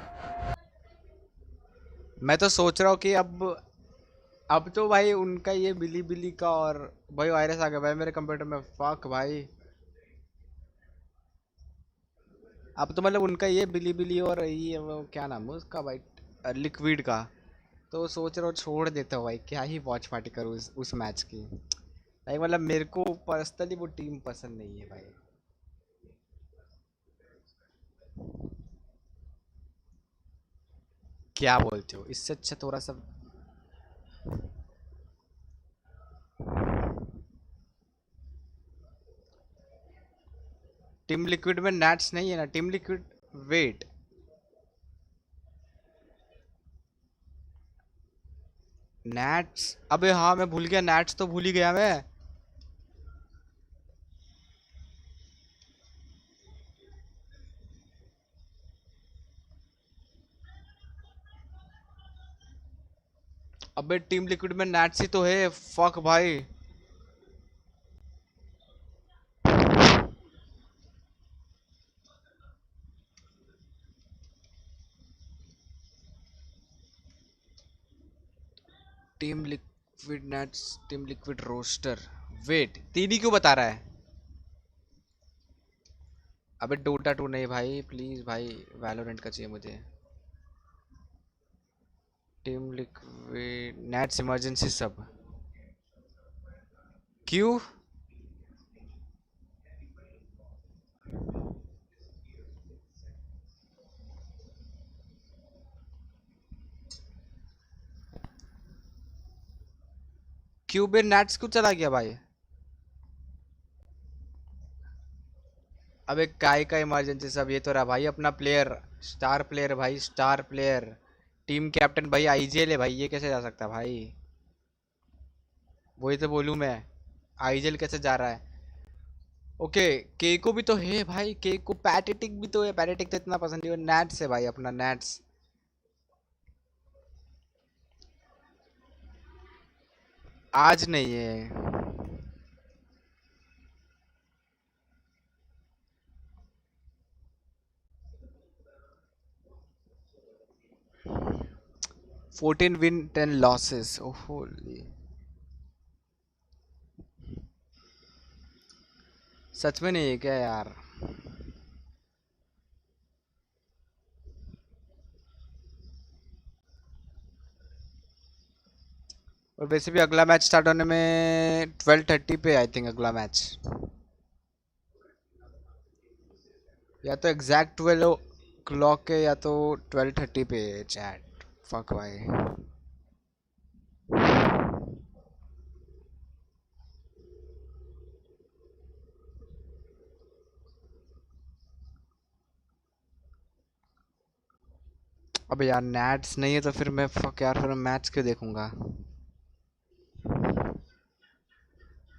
मैं तो सोच रहा हूँ कि अब तो भाई उनका ये बिलीबिली का और भाई वायरस आ गया भाई मेरे कंप्यूटर में. फक भाई. अब तो मतलब उनका ये बिलीबिली और ये वो क्या नाम है उसका भाई लिक्विड का. तो सोच रहा हूँ छोड़ देता हूँ भाई. क्या ही वॉच पार्टी करूँ उस मैच की भाई. मतलब मेरे को पर्सनली वो टीम पसंद नहीं है भाई. क्या बोलते हो? इससे अच्छा थोड़ा सा टीम लिक्विड में नैट्स नहीं है ना. Team Liquid wait Nats. अबे हाँ मैं भूल गया. नैट्स तो भूल ही गया मैं. अबे टीम लिक्विड में नैट्स ही तो है. फक भाई. Team Liquid Nats. Team Liquid roster. Wait 3 ही क्यों बता रहा है? अबे डोटा 2 नहीं भाई. प्लीज भाई वैलोरेंट का चाहिए मुझे. टीम लिक्विड नट्स इमरजेंसी सब. क्यों? क्यूबे नैट्स क्यों चला गया भाई? अबे काय का इमरजेंसी सब. ये तो रहा भाई अपना प्लेयर. स्टार प्लेयर भाई. Star player. टीम कैप्टन भाई. आईजीएल है भाई. ये कैसे जा सकता है भाई? वही तो बोलूं मैं. आईजीएल कैसे जा रहा है? ओके केको भी तो है भाई. केको पैटेटिक भी तो है. पैटेटिक तो इतना पसंद नहीं है. नैट्स है भाई अपना. नैट्स आज नहीं है. Fourteen win 10 losses. होली सच में नहीं है क्या यार? और वैसे भी अगला मैच स्टार्ट होने में 12:30 पे आई थिंक अगला मैच. या तो एग्जैक्ट 12 o'clock है या तो 12:30 पे चैट. फक भाई. अबे यार नैट्स नहीं है तो फिर मैं फक यार. फिर मैच क्यों देखूंगा?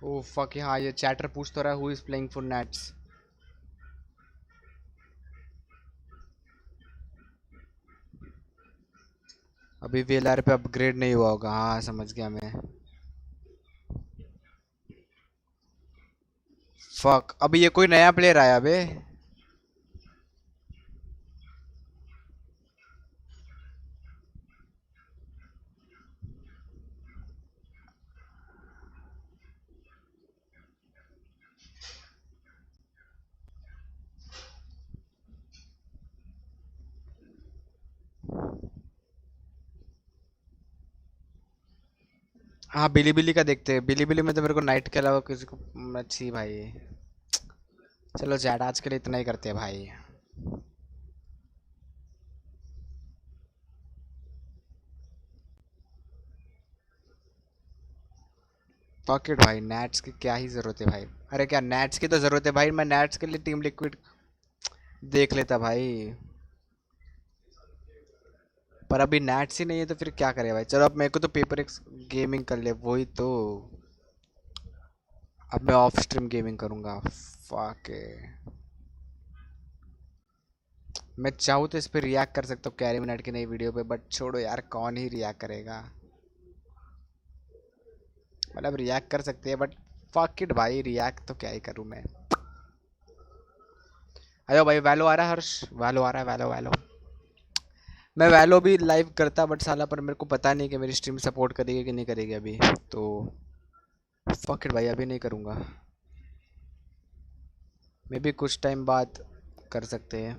Oh fuck. हाँ ये चैटर पूछ तो रहा है who is playing for nits. अभी वीएलआर पे अपग्रेड नहीं हुआ होगा. हाँ समझ गया मैं. फक. अभी ये कोई नया प्लेयर आया बे. हाँ बिलीबिली का देखते हैं। बिलीबिली में तो मेरे को नाइट के अलावा किसी को अच्छी भाई। चलो चैट आज के लिए इतना ही करते हैं भाई। पॉकेट भाई नेट्स की क्या ही जरूरत है भाई। अरे क्या नेट्स की तो जरूरत है भाई। मैं नेट्स के लिए टीम लिक्विड देख लेता भाई, पर अभी नेट्स ही नहीं है तो फिर क्या करे भाई। चलो अब मेरे को तो पेपर एक्स गेमिंग कर ले, वही तो। अब मैं ऑफ स्ट्रीम गेमिंग करूंगा। फक मैं चाहूँ तो इस पर रिएक्ट कर सकता हूँ कैरी मिनट की नई वीडियो पे, बट छोड़ो यार कौन ही रिएक्ट करेगा। मतलब रिएक्ट कर सकते हैं बट फक इट भाई, रिएक्ट तो क्या ही करूँ मैं। अयो भाई वैलो आ रहा है हर्ष, वैलो आ रहा है, वैलो वैलो। मैं वैलो भी लाइव करता बट साला, पर मेरे को पता नहीं कि मेरी स्ट्रीम सपोर्ट करेगी कि नहीं करेगी अभी, तो फक इट भाई अभी नहीं करूँगा। मे भी कुछ टाइम बाद कर सकते हैं।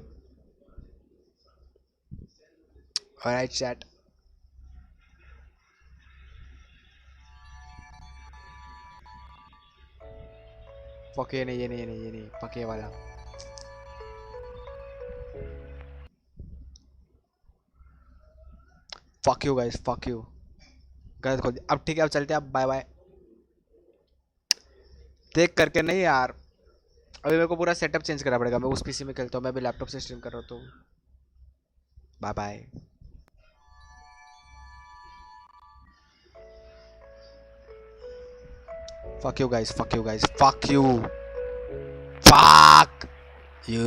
Alright chat. फक ये नहीं, ये नहीं, ये नहीं, ये नहीं, फक ये वाला। Fuck you guys, fuck you. गलत खोल दिया। अब ठीक है अब चलते हैं, अब बाय बाय। देख करके नहीं यार, अभी मेरे को पूरा सेटअप चेंज करना पड़ेगा। मैं उस पीसी में खेलता हूँ, मैं अभी लैपटॉप से स्ट्रीम कर रहा हूँ, तो bye bye. Fuck you guys, fuck you guys, fuck you, fuck you.